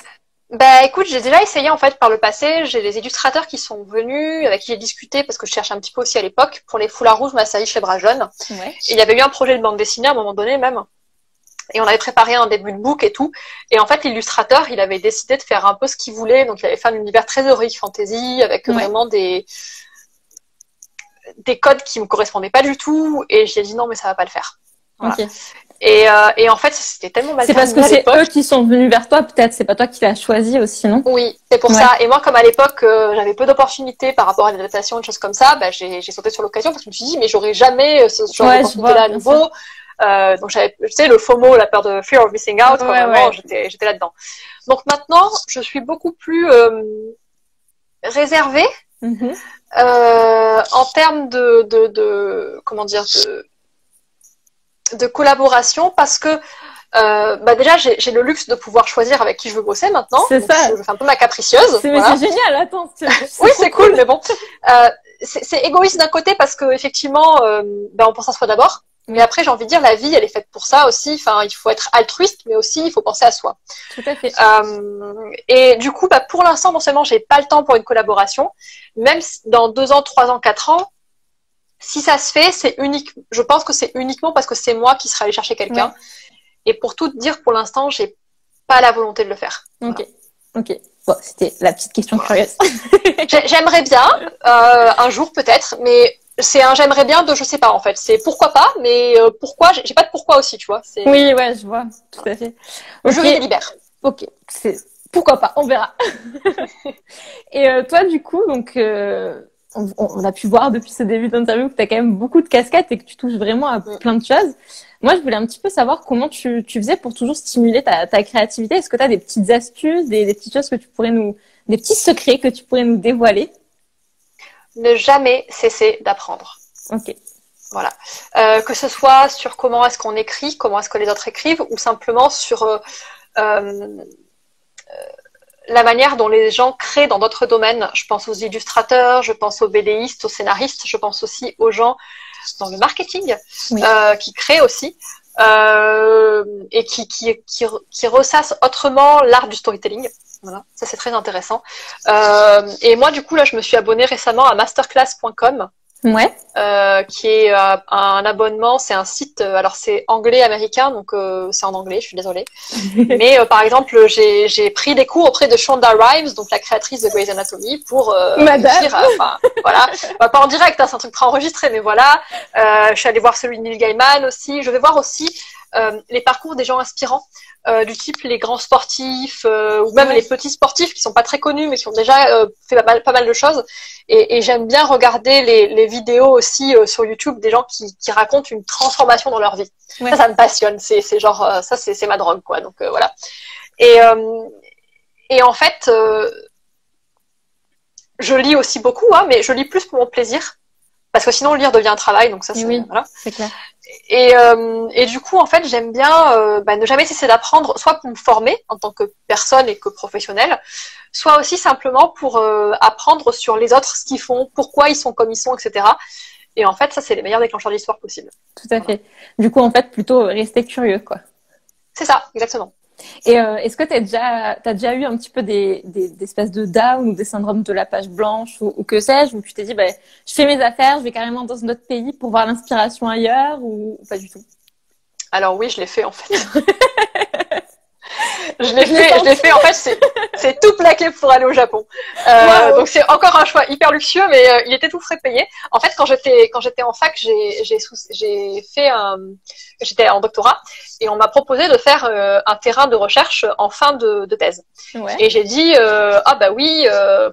Bah écoute, j'ai déjà essayé en fait par le passé, j'ai des illustrateurs qui sont venus, avec qui j'ai discuté parce que je cherche un petit peu aussi à l'époque, pour les Foulards Rouges, Massaï chez Brajeune. Ouais. Et il y avait eu un projet de bande dessinée à un moment donné même. Et on avait préparé un début de book et tout. Et en fait, l'illustrateur, il avait décidé de faire un peu ce qu'il voulait. Donc il avait fait un univers très heroic fantasy, avec vraiment des codes qui me correspondaient pas du tout. Et j'ai dit non, mais ça va pas le faire. Voilà. Okay. Et en fait, c'était tellement mal. C'est parce que c'est eux qui sont venus vers toi, peut-être. C'est pas toi qui l'as choisi aussi, non? Oui, c'est pour ça. Et moi, comme à l'époque, j'avais peu d'opportunités par rapport à l'adaptation et des choses comme ça, bah, j'ai sauté sur l'occasion parce que je me suis dit, mais j'aurais jamais ce genre d'opportunité-là à nouveau. Donc j'avais, tu sais, le FOMO, la peur de fear of missing out, vraiment, j'étais là-dedans. Donc maintenant, je suis beaucoup plus réservée en termes comment dire, de collaboration parce que déjà j'ai le luxe de pouvoir choisir avec qui je veux bosser maintenant. C'est ça. Je fais un peu ma capricieuse. Mais c'est génial, attends. Oui, c'est cool, mais bon. C'est égoïste d'un côté parce que effectivement, on pense à soi d'abord. Mais après, j'ai envie de dire, la vie, elle est faite pour ça aussi. Enfin, il faut être altruiste, mais aussi, il faut penser à soi. Tout à fait. Et du coup, pour l'instant, non seulement j'ai pas le temps pour une collaboration, même dans 2 ans, 3 ans, 4 ans, Si ça se fait, je pense que c'est uniquement parce que c'est moi qui serais allée chercher quelqu'un. Ouais. Et pour tout te dire, pour l'instant, j'ai pas la volonté de le faire. Ok. Ok. Bon, c'était la petite question curieuse. J'aimerais bien, un jour peut-être, mais c'est un j'aimerais bien de je sais pas en fait. C'est pourquoi pas, mais pourquoi, j'ai pas de pourquoi aussi, tu vois. Oui, ouais, je vois, tout à fait. Le jury délibère. Ok, pourquoi pas, on verra. Et toi, du coup, donc, on a pu voir depuis ce début d'interview que tu as quand même beaucoup de casquettes et que tu touches vraiment à plein de choses. Moi, je voulais un petit peu savoir comment tu faisais pour toujours stimuler ta créativité. Est-ce que tu as des petites astuces, des petites choses que tu pourrais des petits secrets que tu pourrais nous dévoiler? Ne jamais cesser d'apprendre. Ok. Voilà. Que ce soit sur comment est-ce qu'on écrit, comment est-ce que les autres écrivent, ou simplement sur la manière dont les gens créent dans d'autres domaines. Je pense aux illustrateurs, je pense aux BDistes, aux scénaristes, je pense aussi aux gens dans le marketing, oui. Qui créent aussi et qui ressassent autrement l'art du storytelling. Voilà, ça c'est très intéressant. Et moi du coup là je me suis abonnée récemment à masterclass.com. Ouais. Qui est un abonnement, c'est un site, alors c'est anglais-américain, donc c'est en anglais, je suis désolée. Mais par exemple, j'ai pris des cours auprès de Shonda Rhimes, donc la créatrice de Grey's Anatomy, pour réussir voilà, pas en direct, hein, c'est un truc préenregistré, mais voilà. Je suis allée voir celui de Neil Gaiman aussi. Je vais voir aussi les parcours des gens inspirants. Du type les grands sportifs ou même les petits sportifs qui sont pas très connus mais qui ont déjà fait pas mal de choses et j'aime bien regarder les vidéos aussi sur YouTube des gens qui racontent une transformation dans leur vie. Ouais. Ça me passionne, c'est genre ça c'est ma drogue quoi, donc voilà. Et en fait je lis aussi beaucoup hein, mais je lis plus pour mon plaisir parce que sinon lire devient un travail, donc ça c'est voilà. C'est clair. Et du coup, en fait, j'aime bien ne jamais cesser d'apprendre, soit pour me former en tant que personne et que professionnelle, soit aussi simplement pour apprendre sur les autres, ce qu'ils font, pourquoi ils sont comme ils sont, etc. Et en fait, ça, c'est les meilleurs déclencheurs d'histoire possibles. Tout à fait. Du coup, en fait, plutôt rester curieux, quoi. C'est ça, exactement. Et est-ce que t'as déjà eu un petit peu des espèces de down ou des syndromes de la page blanche ou que sais-je, où tu t'es dit, je fais mes affaires, je vais carrément dans un autre pays pour voir l'inspiration ailleurs ou pas du tout? Alors oui, je l'ai fait en fait. Je l'ai fait. En fait, c'est tout plaqué pour aller au Japon. Wow. Donc c'est encore un choix hyper luxueux, mais il était tout frais payé. En fait, quand j'étais en fac, j'étais en doctorat et on m'a proposé de faire un terrain de recherche en fin de thèse. Ouais. Et j'ai dit oui,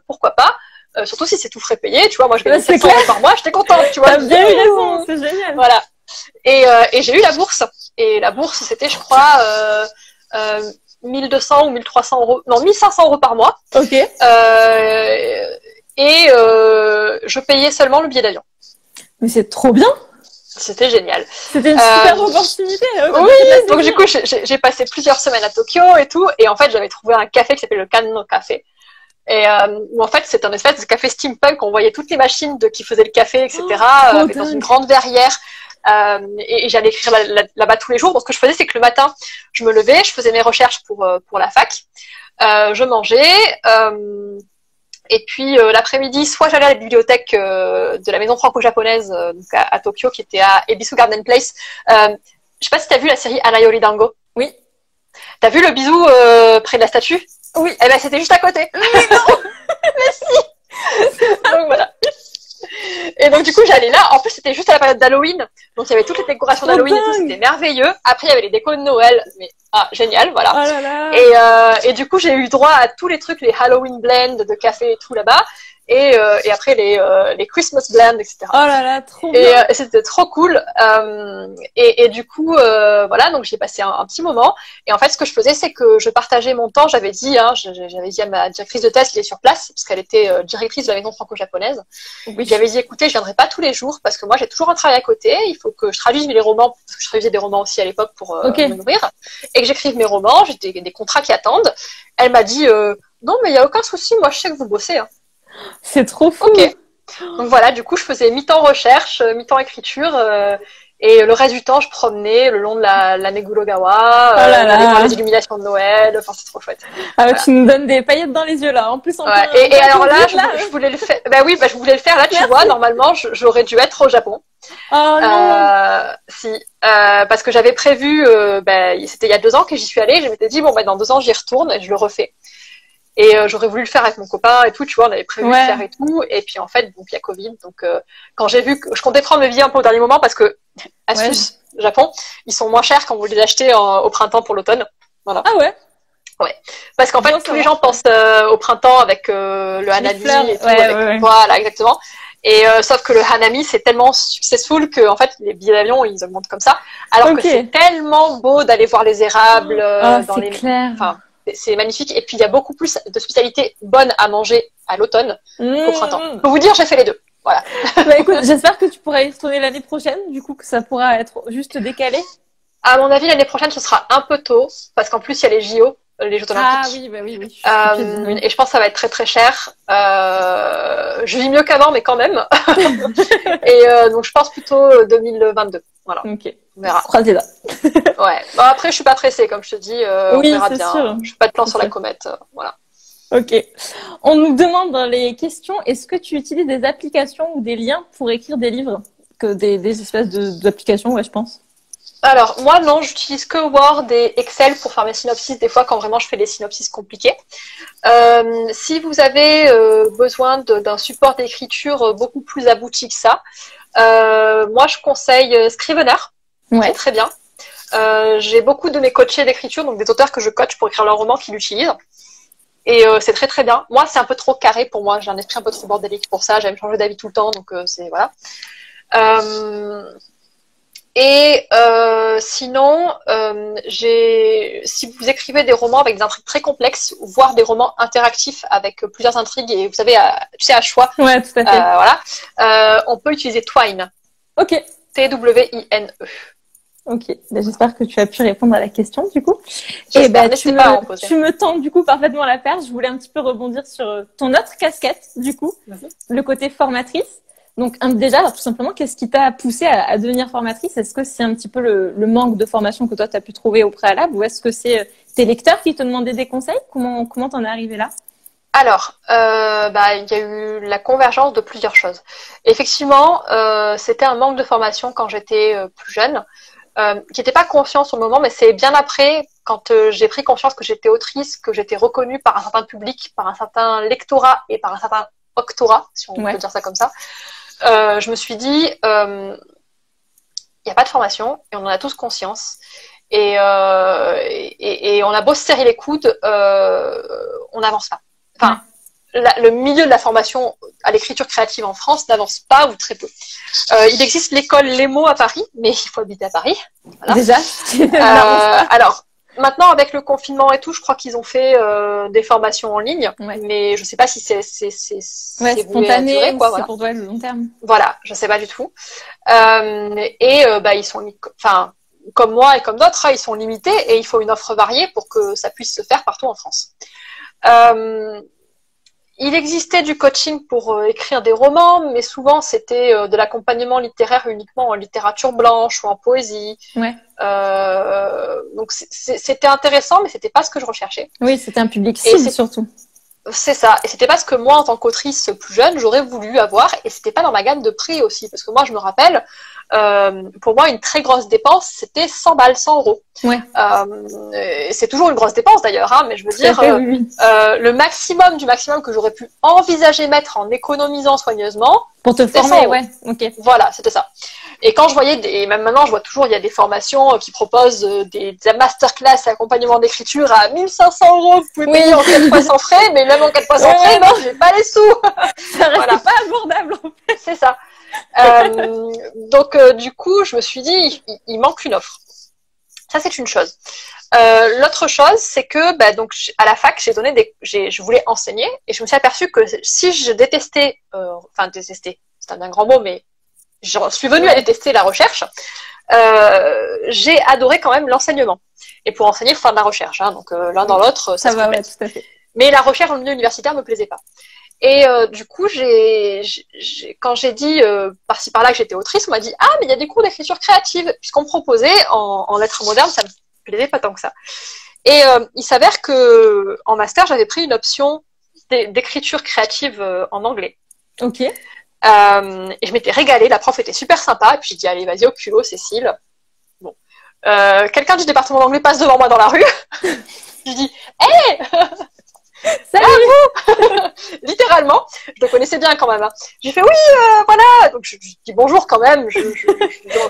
pourquoi pas. Surtout si c'est tout frais payé, tu vois. Moi, je gagne 700 € par mois, j'étais contente, tu vois. T'as bien eu raison, c'est génial. Voilà. Et j'ai eu la bourse. Et la bourse, c'était, je crois, 1200 ou 1300 €, non, 1500 € par mois. Ok. Je payais seulement le billet d'avion. Mais c'est trop bien. C'était génial. C'était une super opportunité. Oui, donc du coup, j'ai passé plusieurs semaines à Tokyo et tout. Et en fait, j'avais trouvé un café qui s'appelle le Kanno Café. Et où en fait, c'est un espèce de café steampunk. On voyait toutes les machines qui faisaient le café, etc. Dans une grande verrière. Et j'allais écrire là-bas tous les jours. Donc ce que je faisais, c'est que le matin, je me levais, je faisais mes recherches pour la fac, je mangeais, et puis l'après-midi, soit j'allais à la bibliothèque de la maison franco-japonaise à Tokyo, qui était à Ebisu Garden Place. Je sais pas si t'as vu la série Anayori Dango. Oui. T'as vu le bisou près de la statue? Oui. Eh ben c'était juste à côté. Mais non. Mais si. Donc voilà. Et donc du coup j'allais là, en plus c'était juste à la période d'Halloween, donc il y avait toutes les décorations d'Halloween et tout, c'était merveilleux. Après il y avait les décos de Noël, mais génial, voilà. Oh là là. Et du coup j'ai eu droit à tous les trucs, les Halloween blends de café et tout là-bas, et après les Christmas blends, etc. Oh là là, trop bien. Et c'était trop cool. Et du coup voilà, donc j'ai passé un petit moment. Et en fait ce que je faisais, c'est que je partageais mon temps. J'avais dit à ma directrice de thèse qui est sur place, parce qu'elle était directrice de la maison franco-japonaise. Oui. J'avais dit écoutez, je viendrai pas tous les jours parce que moi j'ai toujours un travail à côté. Il faut que je traduise les romans, parce que je traduisais des romans aussi à l'époque pour me nourrir, et que j'écrive mes romans. J'ai des contrats qui attendent. Elle m'a dit non mais il y a aucun souci, moi je sais que vous bossez. Hein. C'est trop fou. Ok. Donc voilà, du coup je faisais mi-temps recherche, mi-temps écriture, Et le reste du temps, je promenais le long de la Negulogawa, j'allais voir les illuminations de Noël, enfin c'est trop chouette. Ah, voilà. Tu nous donnes des paillettes dans les yeux là, en plus en ouais. Et alors là, je voulais le faire, je voulais le faire, là tu vois, normalement j'aurais dû être au Japon. Oh non. Parce que j'avais prévu, c'était il y a 2 ans que j'y suis allée, je m'étais dit, dans 2 ans j'y retourne et je le refais. Et j'aurais voulu le faire avec mon copain et tout, tu vois, on avait prévu de le faire et tout. Et puis en fait, il y a Covid. Donc quand j'ai vu que je comptais prendre mes billets un peu au dernier moment parce que, astuce, Japon, ils sont moins chers quand vous les achetez au printemps pour l'automne. Voilà. Ah ouais. Ouais. Parce qu'en fait, tous les gens pensent au printemps avec le hanami et tout. Voilà, exactement. Et sauf que le hanami, c'est tellement successful que en fait, les billets d'avion, ils augmentent comme ça. Alors que c'est tellement beau d'aller voir les érables dans les... clair. Enfin, c'est magnifique. Et puis, il y a beaucoup plus de spécialités bonnes à manger à l'automne qu'au printemps. Je peux vous dire, j'ai fait les deux. Voilà. Écoute, j'espère que tu pourras y retourner l'année prochaine, du coup, que ça pourra être juste décalé. À mon avis, l'année prochaine, ce sera un peu tôt, parce qu'en plus, il y a les JO, les Jeux Olympiques. Ah oui. Et je pense que ça va être très très cher. Je vis mieux qu'avant, mais quand même. Et donc, je pense plutôt 2022. Voilà. Ok. On verra. Croisez là. Ouais. Bon, après, je suis pas pressée, comme je te dis. On verra bien. Sûr. Je fais pas de plan sur la comète. Voilà. Ok. On nous demande dans les questions, est-ce que tu utilises des applications ou des liens pour écrire des livres? Des espèces d'applications, ouais, je pense. Alors, moi, non, j'utilise que Word et Excel pour faire mes synopsis, des fois, quand vraiment je fais des synopsis compliqués. Si vous avez besoin d'un support d'écriture beaucoup plus abouti que ça, moi, je conseille Scrivener, qui est très bien. J'ai beaucoup de mes coachés d'écriture, donc des auteurs que je coach pour écrire leur roman qui l'utilisent. Et c'est très très bien. Moi, c'est un peu trop carré pour moi. J'ai un esprit un peu trop bordélique pour ça. J'aime changer d'avis tout le temps, donc c'est voilà. Sinon, si vous écrivez des romans avec des intrigues très complexes, voire des romans interactifs avec plusieurs intrigues et vous savez, à choix. Ouais, tout à fait. Voilà. On peut utiliser Twine. Ok. Twine. Ok, j'espère que tu as pu répondre à la question du coup. Et tu me tends du coup parfaitement la perche. Je voulais un petit peu rebondir sur ton autre casquette du coup, le côté formatrice. Donc déjà, alors, tout simplement, qu'est-ce qui t'a poussé à devenir formatrice? Est-ce que c'est un petit peu le manque de formation que toi tu as pu trouver au préalable, ou est-ce que c'est tes lecteurs qui te demandaient des conseils? Comment t'en es arrivé là? Alors, il y a eu la convergence de plusieurs choses. Effectivement, c'était un manque de formation quand j'étais plus jeune. Qui n'était pas conscient sur le moment, mais c'est bien après, quand j'ai pris conscience que j'étais autrice, que j'étais reconnue par un certain public, par un certain lectorat et par un certain octorat, si on peut dire ça comme ça. Je me suis dit, il n'y a pas de formation et on en a tous conscience. Et on a beau se serrer les coudes, on n'avance pas. Enfin, le milieu de la formation à l'écriture créative en France n'avance pas ou très peu. Il existe l'école Les Mots à Paris, mais il faut habiter à Paris. Voilà. Déjà. Alors, maintenant avec le confinement et tout, je crois qu'ils ont fait des formations en ligne, mais je sais pas si c'est spontané, ou c'est pour toi le long terme. Voilà, je sais pas du tout. Ils sont, enfin, comme moi et comme d'autres, ils sont limités et il faut une offre variée pour que ça puisse se faire partout en France. Il existait du coaching pour écrire des romans, mais souvent c'était de l'accompagnement littéraire uniquement en littérature blanche ou en poésie. Donc c'était intéressant, mais c'était pas ce que je recherchais. Oui, c'était un public cible surtout. C'est ça. Et c'était pas ce que moi, en tant qu'autrice plus jeune, j'aurais voulu avoir. Et c'était pas dans ma gamme de prix aussi. Parce que moi, je me rappelle, pour moi, une très grosse dépense, c'était 100 balles, 100 €. C'est toujours une grosse dépense d'ailleurs, hein, mais je veux dire, le maximum du maximum que j'aurais pu envisager mettre en économisant soigneusement. Pour te former, Voilà, c'était ça. Et quand je voyais, et même maintenant, je vois toujours, il y a des formations qui proposent des masterclass et accompagnement d'écriture à 1 500 €. Vous pouvez payer en 4 fois sans frais, mais même en 4 fois sans frais, non, j'ai pas les sous. Ça reste pas abordable, en fait. C'est ça. Donc, du coup, je me suis dit, il manque une offre. Ça, c'est une chose. L'autre chose, c'est que, donc, à la fac, je voulais enseigner et je me suis aperçue que si je détestais, détester, c'est un grand mot, mais je suis venue à détester la recherche, j'ai adoré quand même l'enseignement. Et pour enseigner, il faut faire de la recherche, hein, donc l'un dans l'autre, ça va, tout à fait. Mais la recherche dans le milieu universitaire me plaisait pas. Et du coup, quand j'ai dit par-ci par-là que j'étais autrice, on m'a dit ah mais il y a des cours d'écriture créative, puisqu'on me proposait en lettres modernes, ça me plaisait pas tant que ça. Et il s'avère que en master, j'avais pris une option d'écriture créative en anglais. Ok. Et je m'étais régalée, la prof était super sympa, et puis j'ai dit allez vas-y au culot Cécile. Bon, quelqu'un du département d'anglais passe devant moi dans la rue. Je dis hé Salut littéralement, je le connaissais bien quand même. Hein. J'ai fait oui, voilà. Donc je dis bonjour quand même. Je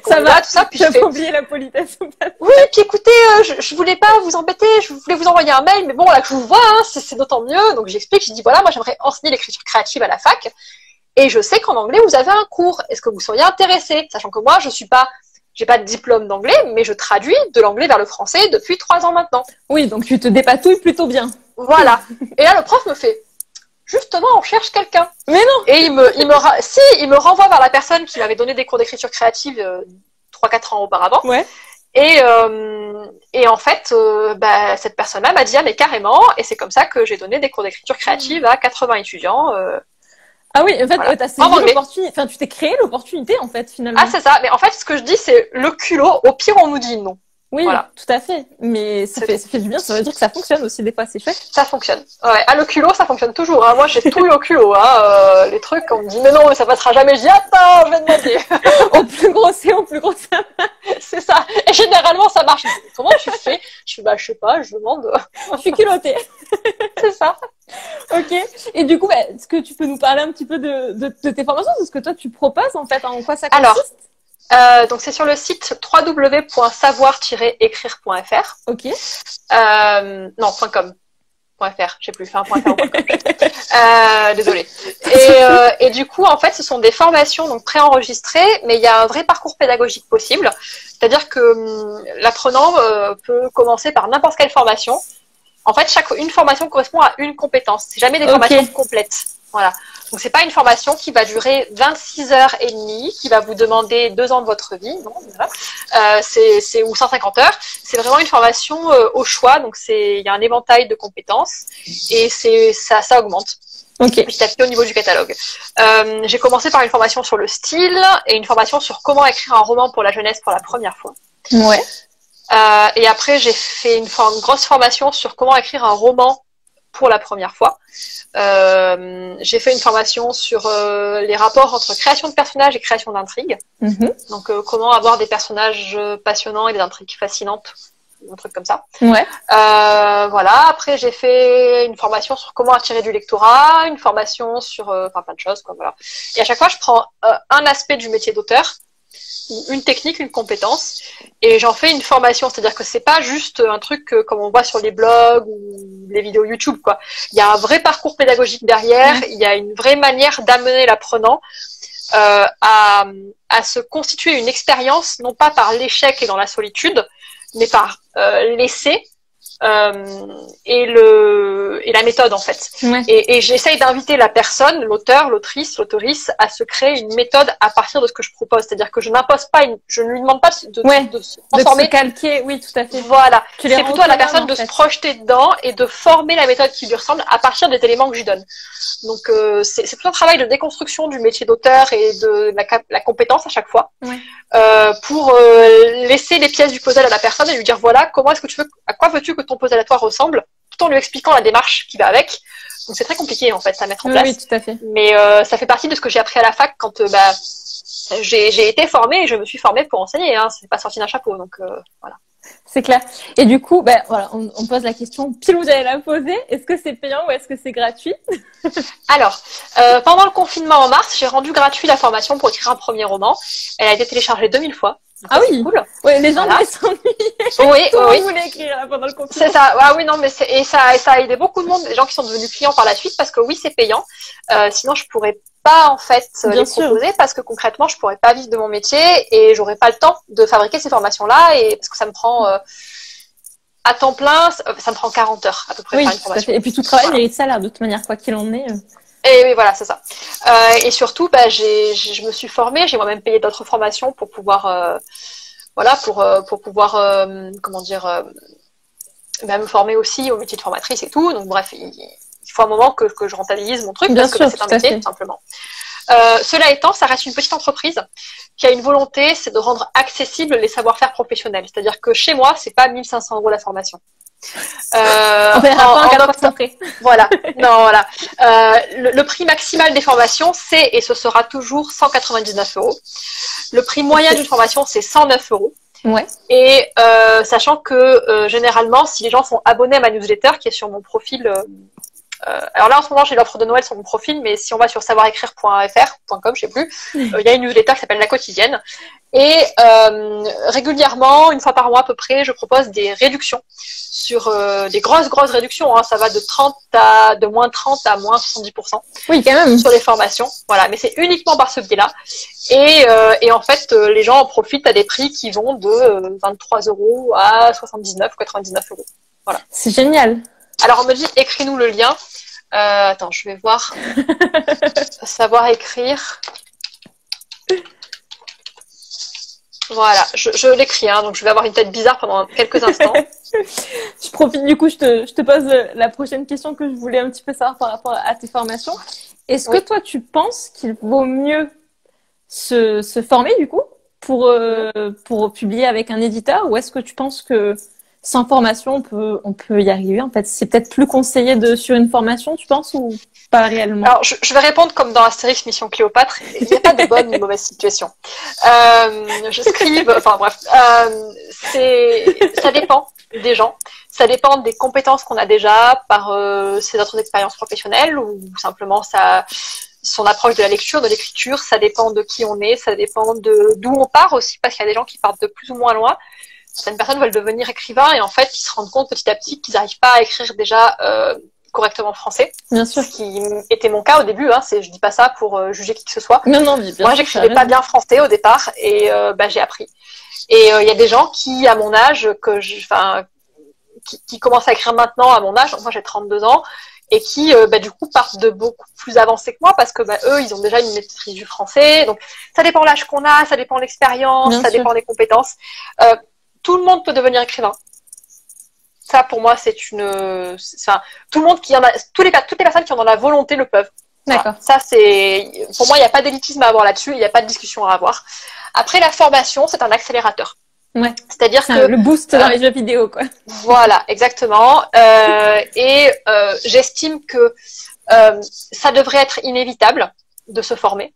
ça va, tout ça. Puis j'ai oublié la politesse. Oui, puis écoutez, je voulais pas vous embêter, je voulais vous envoyer un mail, mais bon là que je vous vois, hein, c'est d'autant mieux. Donc j'explique, je dis voilà, moi j'aimerais enseigner l'écriture créative à la fac, et je sais qu'en anglais vous avez un cours. Est-ce que vous seriez intéressé, sachant que moi j'ai pas de diplôme d'anglais, mais je traduis de l'anglais vers le français depuis 3 ans maintenant. Oui, donc tu te dépatouilles plutôt bien. Voilà. Et là, le prof me fait, justement, on cherche quelqu'un. Mais non. Et il me renvoie vers la personne qui m'avait donné des cours d'écriture créative 3-4 ans auparavant. Ouais. Et en fait, cette personne-là m'a dit, ah mais carrément, et c'est comme ça que j'ai donné des cours d'écriture créative à 80 étudiants. Ah oui, en fait, voilà. t'as saisi l'opportunité. Enfin, tu t'es créé l'opportunité, en fait, finalement. Ah, c'est ça. Mais en fait, ce que je dis, c'est le culot. Au pire, on nous dit non. Oui, voilà. Tout à fait. Mais ça fait du bien. Ça veut dire que ça fonctionne aussi des fois. C'est chouette. Ça fonctionne. Ouais. Ah, le culot, ça fonctionne toujours. Hein. Moi, j'ai tout eu au culot. Hein. Les trucs, on me dit mais non, mais ça passera jamais. Je dis attends, je vais demander. Au plus gros c'est, au plus gros ça. C'est ça. Et généralement, ça marche. Comment tu fais? Je fais je sais pas. Je demande. Je suis culottée. C'est ça. Ok. Et du coup, est-ce que tu peux nous parler un petit peu de tes formations, de ce que toi tu proposes en fait, en quoi ça consiste? Alors, donc c'est sur le site www.savoir-écrire.fr. Ok. Non, .com. .fr, je sais plus, enfin .fr ou .com. Désolée. Et du coup, en fait, ce sont des formations donc préenregistrées, mais il y a un vrai parcours pédagogique possible. C'est-à-dire que l'apprenant peut commencer par n'importe quelle formation. En fait, une formation correspond à une compétence. C'est jamais des formations complètes. Voilà. Donc, c'est pas une formation qui va durer 26 heures et demie, qui va vous demander 2 ans de votre vie. Non, voilà. Ou 150 heures. C'est vraiment une formation au choix. Donc, il y a un éventail de compétences et ça augmente. Okay. Petit à petit au niveau du catalogue. J'ai commencé par une formation sur le style et une formation sur comment écrire un roman pour la jeunesse pour la première fois. Ouais. Et après, j'ai fait une grosse formation sur comment écrire un roman pour la première fois. J'ai fait une formation sur les rapports entre création de personnages et création d'intrigues. Mm-hmm. Donc, comment avoir des personnages passionnants et des intrigues fascinantes, un truc comme ça. Ouais. Voilà. Après, j'ai fait une formation sur comment attirer du lectorat, une formation sur plein de choses, quoi. Voilà. Et à chaque fois, je prends un aspect du métier d'auteur, une technique, une compétence, et j'en fais une formation. C'est-à-dire que c'est pas juste un truc comme on voit sur les blogs ou les vidéos YouTube, quoi. Il y a un vrai parcours pédagogique derrière, il y a une vraie manière d'amener l'apprenant à se constituer une expérience, non pas par l'échec et dans la solitude, mais par l'essai et la méthode en fait. Ouais. Et j'essaye d'inviter la personne, l'auteur, l'autrice, l'autorice à se créer une méthode à partir de ce que je propose. C'est-à-dire que je n'impose pas, je ne lui demande pas de se transformer. De se calquer, oui, tout à fait. Voilà. C'est plutôt à la personne de se projeter dedans et de former la méthode qui lui ressemble à partir des éléments que je lui donne. Donc c'est tout un travail de déconstruction du métier d'auteur et de la compétence à chaque fois. Ouais. Pour laisser les pièces du puzzle à la personne et lui dire voilà, comment est-ce que à quoi veux-tu que ton puzzle à toi ressemble, tout en lui expliquant la démarche qui va avec. Donc c'est très compliqué en fait à mettre en place. Oui, tout à fait. Mais ça fait partie de ce que j'ai appris à la fac quand j'ai été formée et je me suis formée pour enseigner. Hein. C'est pas sorti d'un chapeau, donc voilà. C'est clair. Et du coup, voilà, on pose la question pile où j'allais la poser. Est-ce que c'est payant ou est-ce que c'est gratuit? Alors, pendant le confinement en mars, j'ai rendu gratuit la formation pour écrire un premier roman. Elle a été téléchargée 2000 fois. Donc ah oui, cool. Ouais, les gens voulaient s'ennuyer. Oui, Tout le monde oui. voulait écrire là, pendant le confinement. C'est ça. Ah oui, non, mais ça a aidé beaucoup de monde, des gens qui sont devenus clients par la suite, parce que oui, c'est payant. Sinon, je pourrais pas en fait les proposer parce que concrètement, je pourrais pas vivre de mon métier et j'aurais pas le temps de fabriquer ces formations-là et parce que ça me prend à temps plein, ça me prend 40 heures à peu près faire une formation. Et puis tout travail mérite salaire de toute manière, quoi qu'il en est. Et oui, voilà, c'est ça. Et surtout, je me suis formée, j'ai moi-même payé d'autres formations pour pouvoir, pour pouvoir, comment dire, me former aussi au métier de formatrice et tout. Donc bref, il faut un moment que je rentabilise mon truc, Bien parce sûr, que c'est un métier, tout simplement. Cela étant, ça reste une petite entreprise qui a une volonté, c'est de rendre accessibles les savoir-faire professionnels. C'est-à-dire que chez moi, c'est pas 1500 € la formation. On verra pas en 400 près. Voilà. Non, voilà. Le prix maximal des formations, c'est, et ce sera toujours 199 €. Le prix moyen d'une formation, c'est 109 €. Ouais. Et sachant que généralement, si les gens sont abonnés à ma newsletter, qui est sur mon profil, alors là en ce moment j'ai l'offre de Noël sur mon profil, mais si on va sur savoirécrire.fr.com, je sais plus, il y a une newsletter qui s'appelle La Quotidienne. Et régulièrement, une fois par mois à peu près, je propose des réductions sur des grosses réductions. Hein, ça va de moins 30 à moins 70%. Oui, quand même. Sur les formations. Voilà, mais c'est uniquement par ce biais-là. Et en fait, les gens en profitent à des prix qui vont de 23 € à 79 ou 99 €. Voilà. C'est génial. Alors on me dit écris-nous le lien. Attends, je vais voir. Savoir écrire. Voilà, je l'écris, hein, donc je vais avoir une tête bizarre pendant quelques instants. Je profite du coup, je te pose la prochaine question que je voulais un petit peu savoir par rapport à tes formations. Est-ce que toi, tu penses qu'il vaut mieux se former du coup pour publier avec un éditeur, ou est-ce que tu penses que sans formation, on peut y arriver? En fait, c'est peut-être plus conseillé de suivre une formation, tu penses, ou pas réellement? Alors, je vais répondre comme dans Astérix Mission Cléopâtre. Il n'y a pas de bonne ni mauvaise situation. Je scribe, enfin bref, ça dépend des gens. Ça dépend des compétences qu'on a déjà par ses autres expériences professionnelles, ou simplement son approche de la lecture, de l'écriture. Ça dépend de qui on est, ça dépend d'où on part aussi, parce qu'il y a des gens qui partent de plus ou moins loin. Certaines personnes veulent devenir écrivains et en fait, ils se rendent compte petit à petit qu'ils n'arrivent pas à écrire déjà correctement français. Bien sûr. Ce qui était mon cas au début. Hein, je dis pas ça pour juger qui que ce soit. Non, mais bien Moi, j'écrivais pas bien français au départ et j'ai appris. Et il y a des gens qui, à mon âge, qui commencent à écrire maintenant à mon âge. Donc moi, j'ai 32 ans. Et qui, du coup, partent de beaucoup plus avancés que moi parce que eux, ils ont déjà une maîtrise du français. Donc, ça dépend de l'âge qu'on a, ça dépend de l'expérience, ça dépend des compétences. Tout le monde peut devenir écrivain. Ça, pour moi, c'est tout le monde toutes les personnes qui en ont la volonté le peuvent. D'accord. Voilà. Ça, pour moi, il n'y a pas d'élitisme à avoir là-dessus, il n'y a pas de discussion à avoir. Après, la formation, c'est un accélérateur. Ouais. C'est-à-dire que le boost dans les jeux vidéo, quoi. Voilà, exactement. J'estime que ça devrait être inévitable de se former,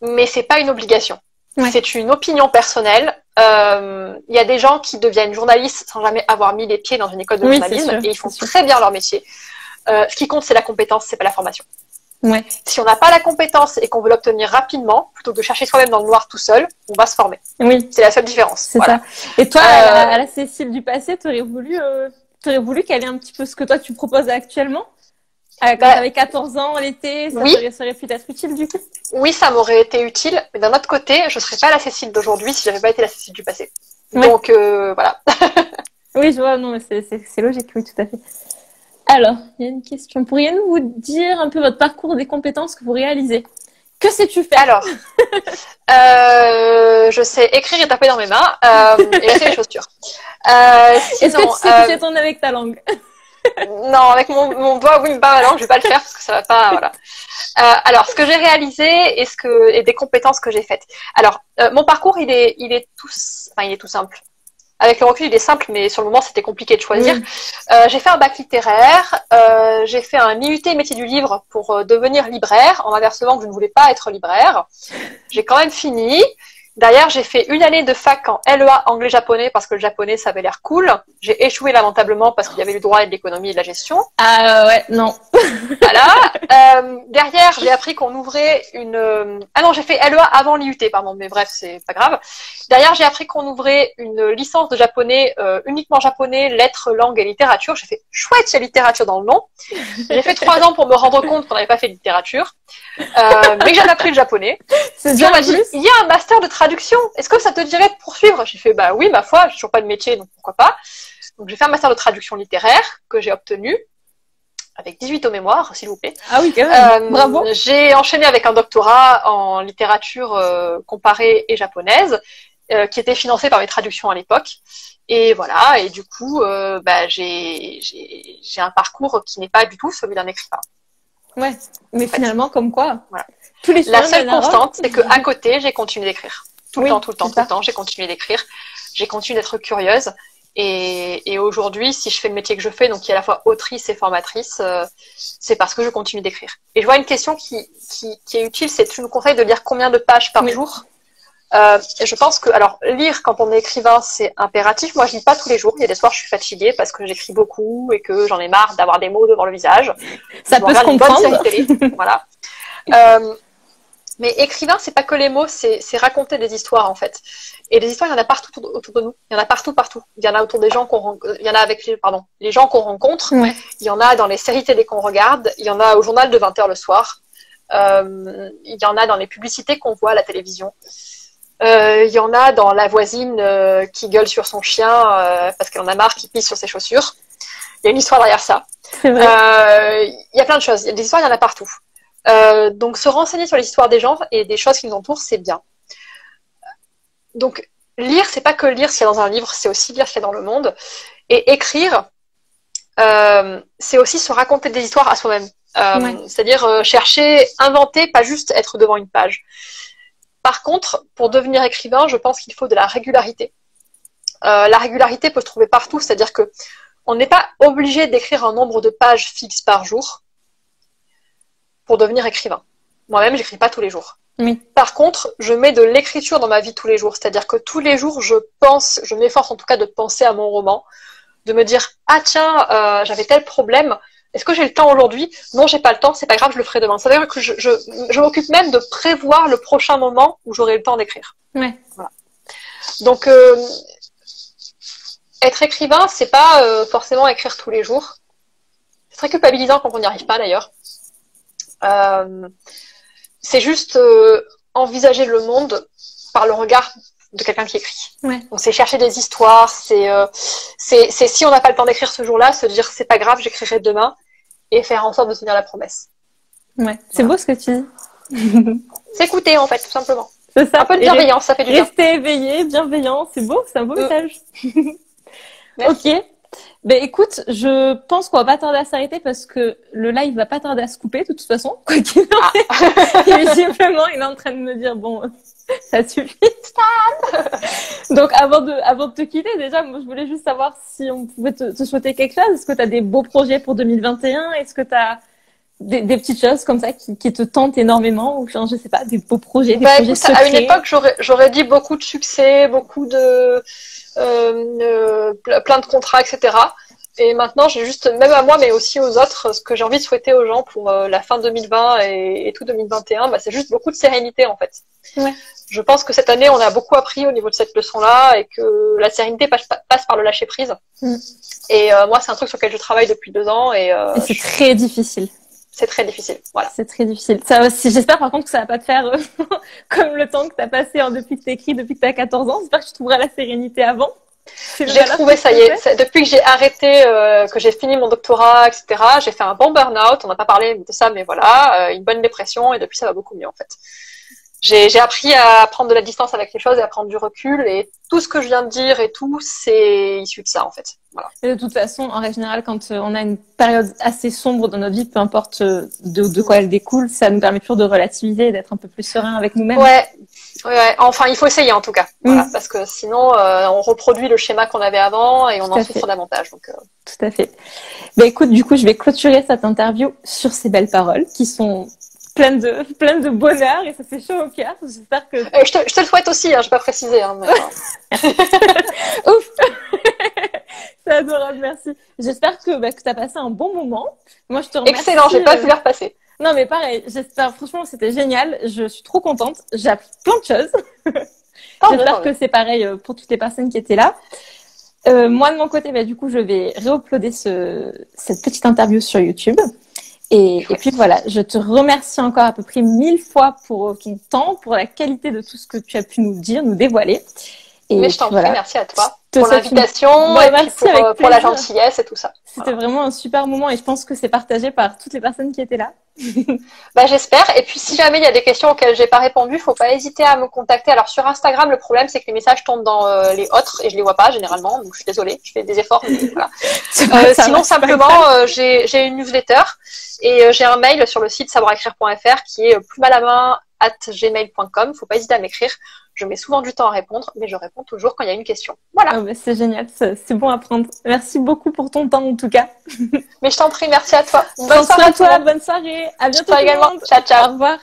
mais c'est pas une obligation. Ouais. C'est une opinion personnelle. Il y a des gens qui deviennent journalistes sans jamais avoir mis les pieds dans une école de journalisme et ils font très bien leur métier. Ce qui compte, c'est la compétence, c'est pas la formation. Ouais. Si on n'a pas la compétence et qu'on veut l'obtenir rapidement, plutôt que de chercher soi-même dans le noir tout seul, on va se former. Oui. C'est la seule différence. C'est ça. Et toi, à la Cécile du passé, t'aurais voulu qu'elle ait un petit peu ce que toi tu proposes actuellement? Quand t'avais 14 ans l'été, ça serait peut-être utile du coup? Oui, ça m'aurait été utile, mais d'un autre côté, je serais pas la Cécile d'aujourd'hui si j'avais pas été la Cécile du passé. Ouais. Donc, voilà. Oui, je vois, non, mais c'est logique, oui, tout à fait. Alors, il y a une question. Pourriez-vous vous dire un peu votre parcours des compétences que vous réalisez? Que sais-tu faire? Alors, je sais écrire et taper dans mes mains et laisser les chaussures. Est-ce que tu sais toucher ton nez avec ta langue? Non, avec mon doigt, oui, mais pas ma langue, je vais pas le faire parce que ça va pas, voilà. Alors, ce que j'ai réalisé et des compétences que j'ai faites. Alors, mon parcours, il est tout simple. Avec le recul, il est simple, mais sur le moment, c'était compliqué de choisir. Oui. J'ai fait un bac littéraire, j'ai fait un IUT métier du livre pour devenir libraire, en m'apercevant que je ne voulais pas être libraire. J'ai quand même fini. Derrière, j'ai fait une année de fac en LEA anglais-japonais parce que le japonais, ça avait l'air cool. J'ai échoué lamentablement parce qu'il y avait du droit et de l'économie et de la gestion. Ah ouais, non. Voilà. Derrière, j'ai appris qu'on ouvrait Ah non, j'ai fait LEA avant l'IUT, pardon, mais bref, c'est pas grave. Derrière, j'ai appris qu'on ouvrait une licence de japonais, uniquement japonais, lettres, langues et littérature. J'ai fait chouette, il y a littérature dans le nom. J'ai fait 3 ans pour me rendre compte qu'on n'avait pas fait de littérature, mais que j'avais appris le japonais. C'est bien. On m'a dit, il y a un master de traduction. Est-ce que ça te dirait de poursuivre? J'ai fait, bah oui, ma foi, j'ai toujours pas de métier, donc pourquoi pas. Donc j'ai fait un master de traduction littéraire que j'ai obtenu avec 18 au mémoire, s'il vous plaît. Ah oui, quand même. Bravo. J'ai enchaîné avec un doctorat en littérature comparée et japonaise. qui était financé par mes traductions à l'époque. Et voilà, et du coup, j'ai un parcours qui n'est pas du tout celui d'un écrivain. Ouais, mais finalement, comme quoi, voilà. tous les La seule constante, c'est qu'à côté, j'ai continué d'écrire. Tout le temps, j'ai continué d'écrire. J'ai continué d'être curieuse. Et aujourd'hui, si je fais le métier que je fais, donc qui est à la fois autrice et formatrice, c'est parce que je continue d'écrire. Et je vois une question qui est utile, c'est tu nous conseilles de lire combien de pages par jour? Et je pense que, alors, lire quand on est écrivain, c'est impératif. Moi, je lis pas tous les jours. Il y a des soirs, je suis fatiguée parce que j'écris beaucoup et que j'en ai marre d'avoir des mots devant le visage. Ça peut se comprendre. Une bonne série télé. Voilà. Mais écrivain, c'est pas que les mots, c'est raconter des histoires, en fait. Et les histoires, il y en a partout autour de nous. Il y en a partout. Il y en a autour des gens il y en a avec les gens qu'on rencontre. Ouais. Il y en a dans les séries télé qu'on regarde. Il y en a au journal de 20h le soir. Il y en a dans les publicités qu'on voit à la télévision. Il y en a dans la voisine qui gueule sur son chien parce qu'elle en a marre qu'il pisse sur ses chaussures. Il y a une histoire derrière ça. C'est vrai. Il y a plein de choses. Il y a des histoires, il y en a partout. Donc se renseigner sur l'histoire des gens et des choses qui nous entourent, c'est bien. Donc lire, c'est pas que lire ce qu'il y a dans un livre, c'est aussi lire ce qu'il y a dans le monde. Et écrire, c'est aussi se raconter des histoires à soi-même. C'est-à-dire chercher, inventer, pas juste être devant une page. Par contre, pour devenir écrivain, je pense qu'il faut de la régularité. La régularité peut se trouver partout, c'est-à-dire que on n'est pas obligé d'écrire un nombre de pages fixe par jour pour devenir écrivain. Moi-même, j'écris pas tous les jours. Oui. Par contre, je mets de l'écriture dans ma vie tous les jours, c'est-à-dire que tous les jours, je m'efforce en tout cas de penser à mon roman, de me dire ah tiens, j'avais tel problème. Est-ce que j'ai le temps aujourd'hui? Non, j'ai pas le temps, c'est pas grave, je le ferai demain. Ça veut dire que je m'occupe même de prévoir le prochain moment où j'aurai le temps d'écrire. Ouais. Voilà. Donc, être écrivain, c'est pas forcément écrire tous les jours. C'est très culpabilisant quand on n'y arrive pas d'ailleurs. C'est juste envisager le monde par le regard de quelqu'un qui écrit. Ouais. Donc c'est chercher des histoires, c'est si on n'a pas le temps d'écrire ce jour-là, se dire c'est pas grave, j'écrirai demain et faire en sorte de tenir la promesse. Ouais, c'est beau ce que tu dis. S'écouter en fait, tout simplement. C'est ça. Un peu de bienveillance, ça fait du bien. Rester éveillé, bienveillant, c'est beau, c'est un beau message. Merci. Ok. Ben écoute, je pense qu'on va pas tarder à s'arrêter parce que le live va pas tarder à se couper de toute façon. Quoi qu'il en est. Visiblement, il est en train de me dire bon, ça suffit. Donc avant de te quitter, déjà, moi je voulais juste savoir si on pouvait te souhaiter quelque chose. Est-ce que tu as des beaux projets pour 2021? Est-ce que tu as des petites choses comme ça qui te tentent énormément ou enfin, je sais pas, des beaux projets, des projets écoute, secrets. À une époque, j'aurais dit beaucoup de succès, beaucoup de plein de contrats, etc. Et maintenant, j'ai juste, même à moi, mais aussi aux autres, ce que j'ai envie de souhaiter aux gens pour la fin 2020 et tout 2021, c'est juste beaucoup de sérénité en fait. Ouais. Je pense que cette année, on a beaucoup appris au niveau de cette leçon-là et que la sérénité passe par le lâcher prise. Et moi, c'est un truc sur lequel je travaille depuis 2 ans et c'est très difficile. C'est très difficile, voilà. C'est très difficile. Ça, j'espère par contre que ça va pas te faire comme le temps que tu as passé depuis que tu écris, depuis que tu as 14 ans. J'espère que tu trouveras la sérénité avant. J'ai trouvé, ça y est. Depuis que j'ai arrêté, que j'ai fini mon doctorat, etc., j'ai fait un bon burn-out. On n'a pas parlé de ça, mais voilà, une bonne dépression et depuis ça va beaucoup mieux en fait. J'ai appris à prendre de la distance avec les choses et à prendre du recul et tout ce que je viens de dire et tout, c'est issu de ça en fait. Voilà. Et de toute façon, en règle générale, quand on a une période assez sombre dans notre vie, peu importe de quoi elle découle, ça nous permet toujours de relativiser et d'être un peu plus serein avec nous-mêmes. Ouais. Enfin, il faut essayer en tout cas, voilà, parce que sinon, on reproduit le schéma qu'on avait avant et on en souffre davantage. Donc, Tout à fait. Ben écoute, du coup, je vais clôturer cette interview sur ces belles paroles qui sont pleine de bonheur et ça fait chaud au cœur. J'espère que... je te le souhaite aussi, hein, je vais pas préciser. Hein, mais... Ouf. C'est adorable, merci. J'espère que tu as passé un bon moment. Moi, je te remercie. Excellent, j'ai pas pu les repasser. Non, mais pareil, j'espère, franchement, c'était génial. Je suis trop contente. J'ai appris plein de choses. J'espère que c'est pareil pour toutes les personnes qui étaient là. Moi, de mon côté, du coup, je vais réuploader cette petite interview sur YouTube. Et puis voilà, je te remercie encore à peu près 1000 fois pour ton temps, pour la qualité de tout ce que tu as pu nous dire, nous dévoiler. Mais je t'en prie, merci à toi. pour l'invitation et merci, puis pour la gentillesse et tout ça. C'était vraiment un super moment et je pense que c'est partagé par toutes les personnes qui étaient là. J'espère. Et puis, si jamais il y a des questions auxquelles j'ai pas répondu, faut pas hésiter à me contacter. Alors, sur Instagram, le problème, c'est que les messages tombent dans les autres et je les vois pas généralement. Donc, je suis désolée. Je fais des efforts. Mais voilà. Sinon, simplement, j'ai une newsletter et j'ai un mail sur le site savoirécrire.fr qui est plusalamamain@gmail.com. Faut pas hésiter à m'écrire. Je mets souvent du temps à répondre, mais je réponds toujours quand il y a une question. Voilà. C'est génial, c'est bon à prendre. Merci beaucoup pour ton temps en tout cas. Mais je t'en prie, merci à toi. Bonne soirée à toi, bonne soirée. À bientôt. Toi également. Ciao, ciao. Au revoir.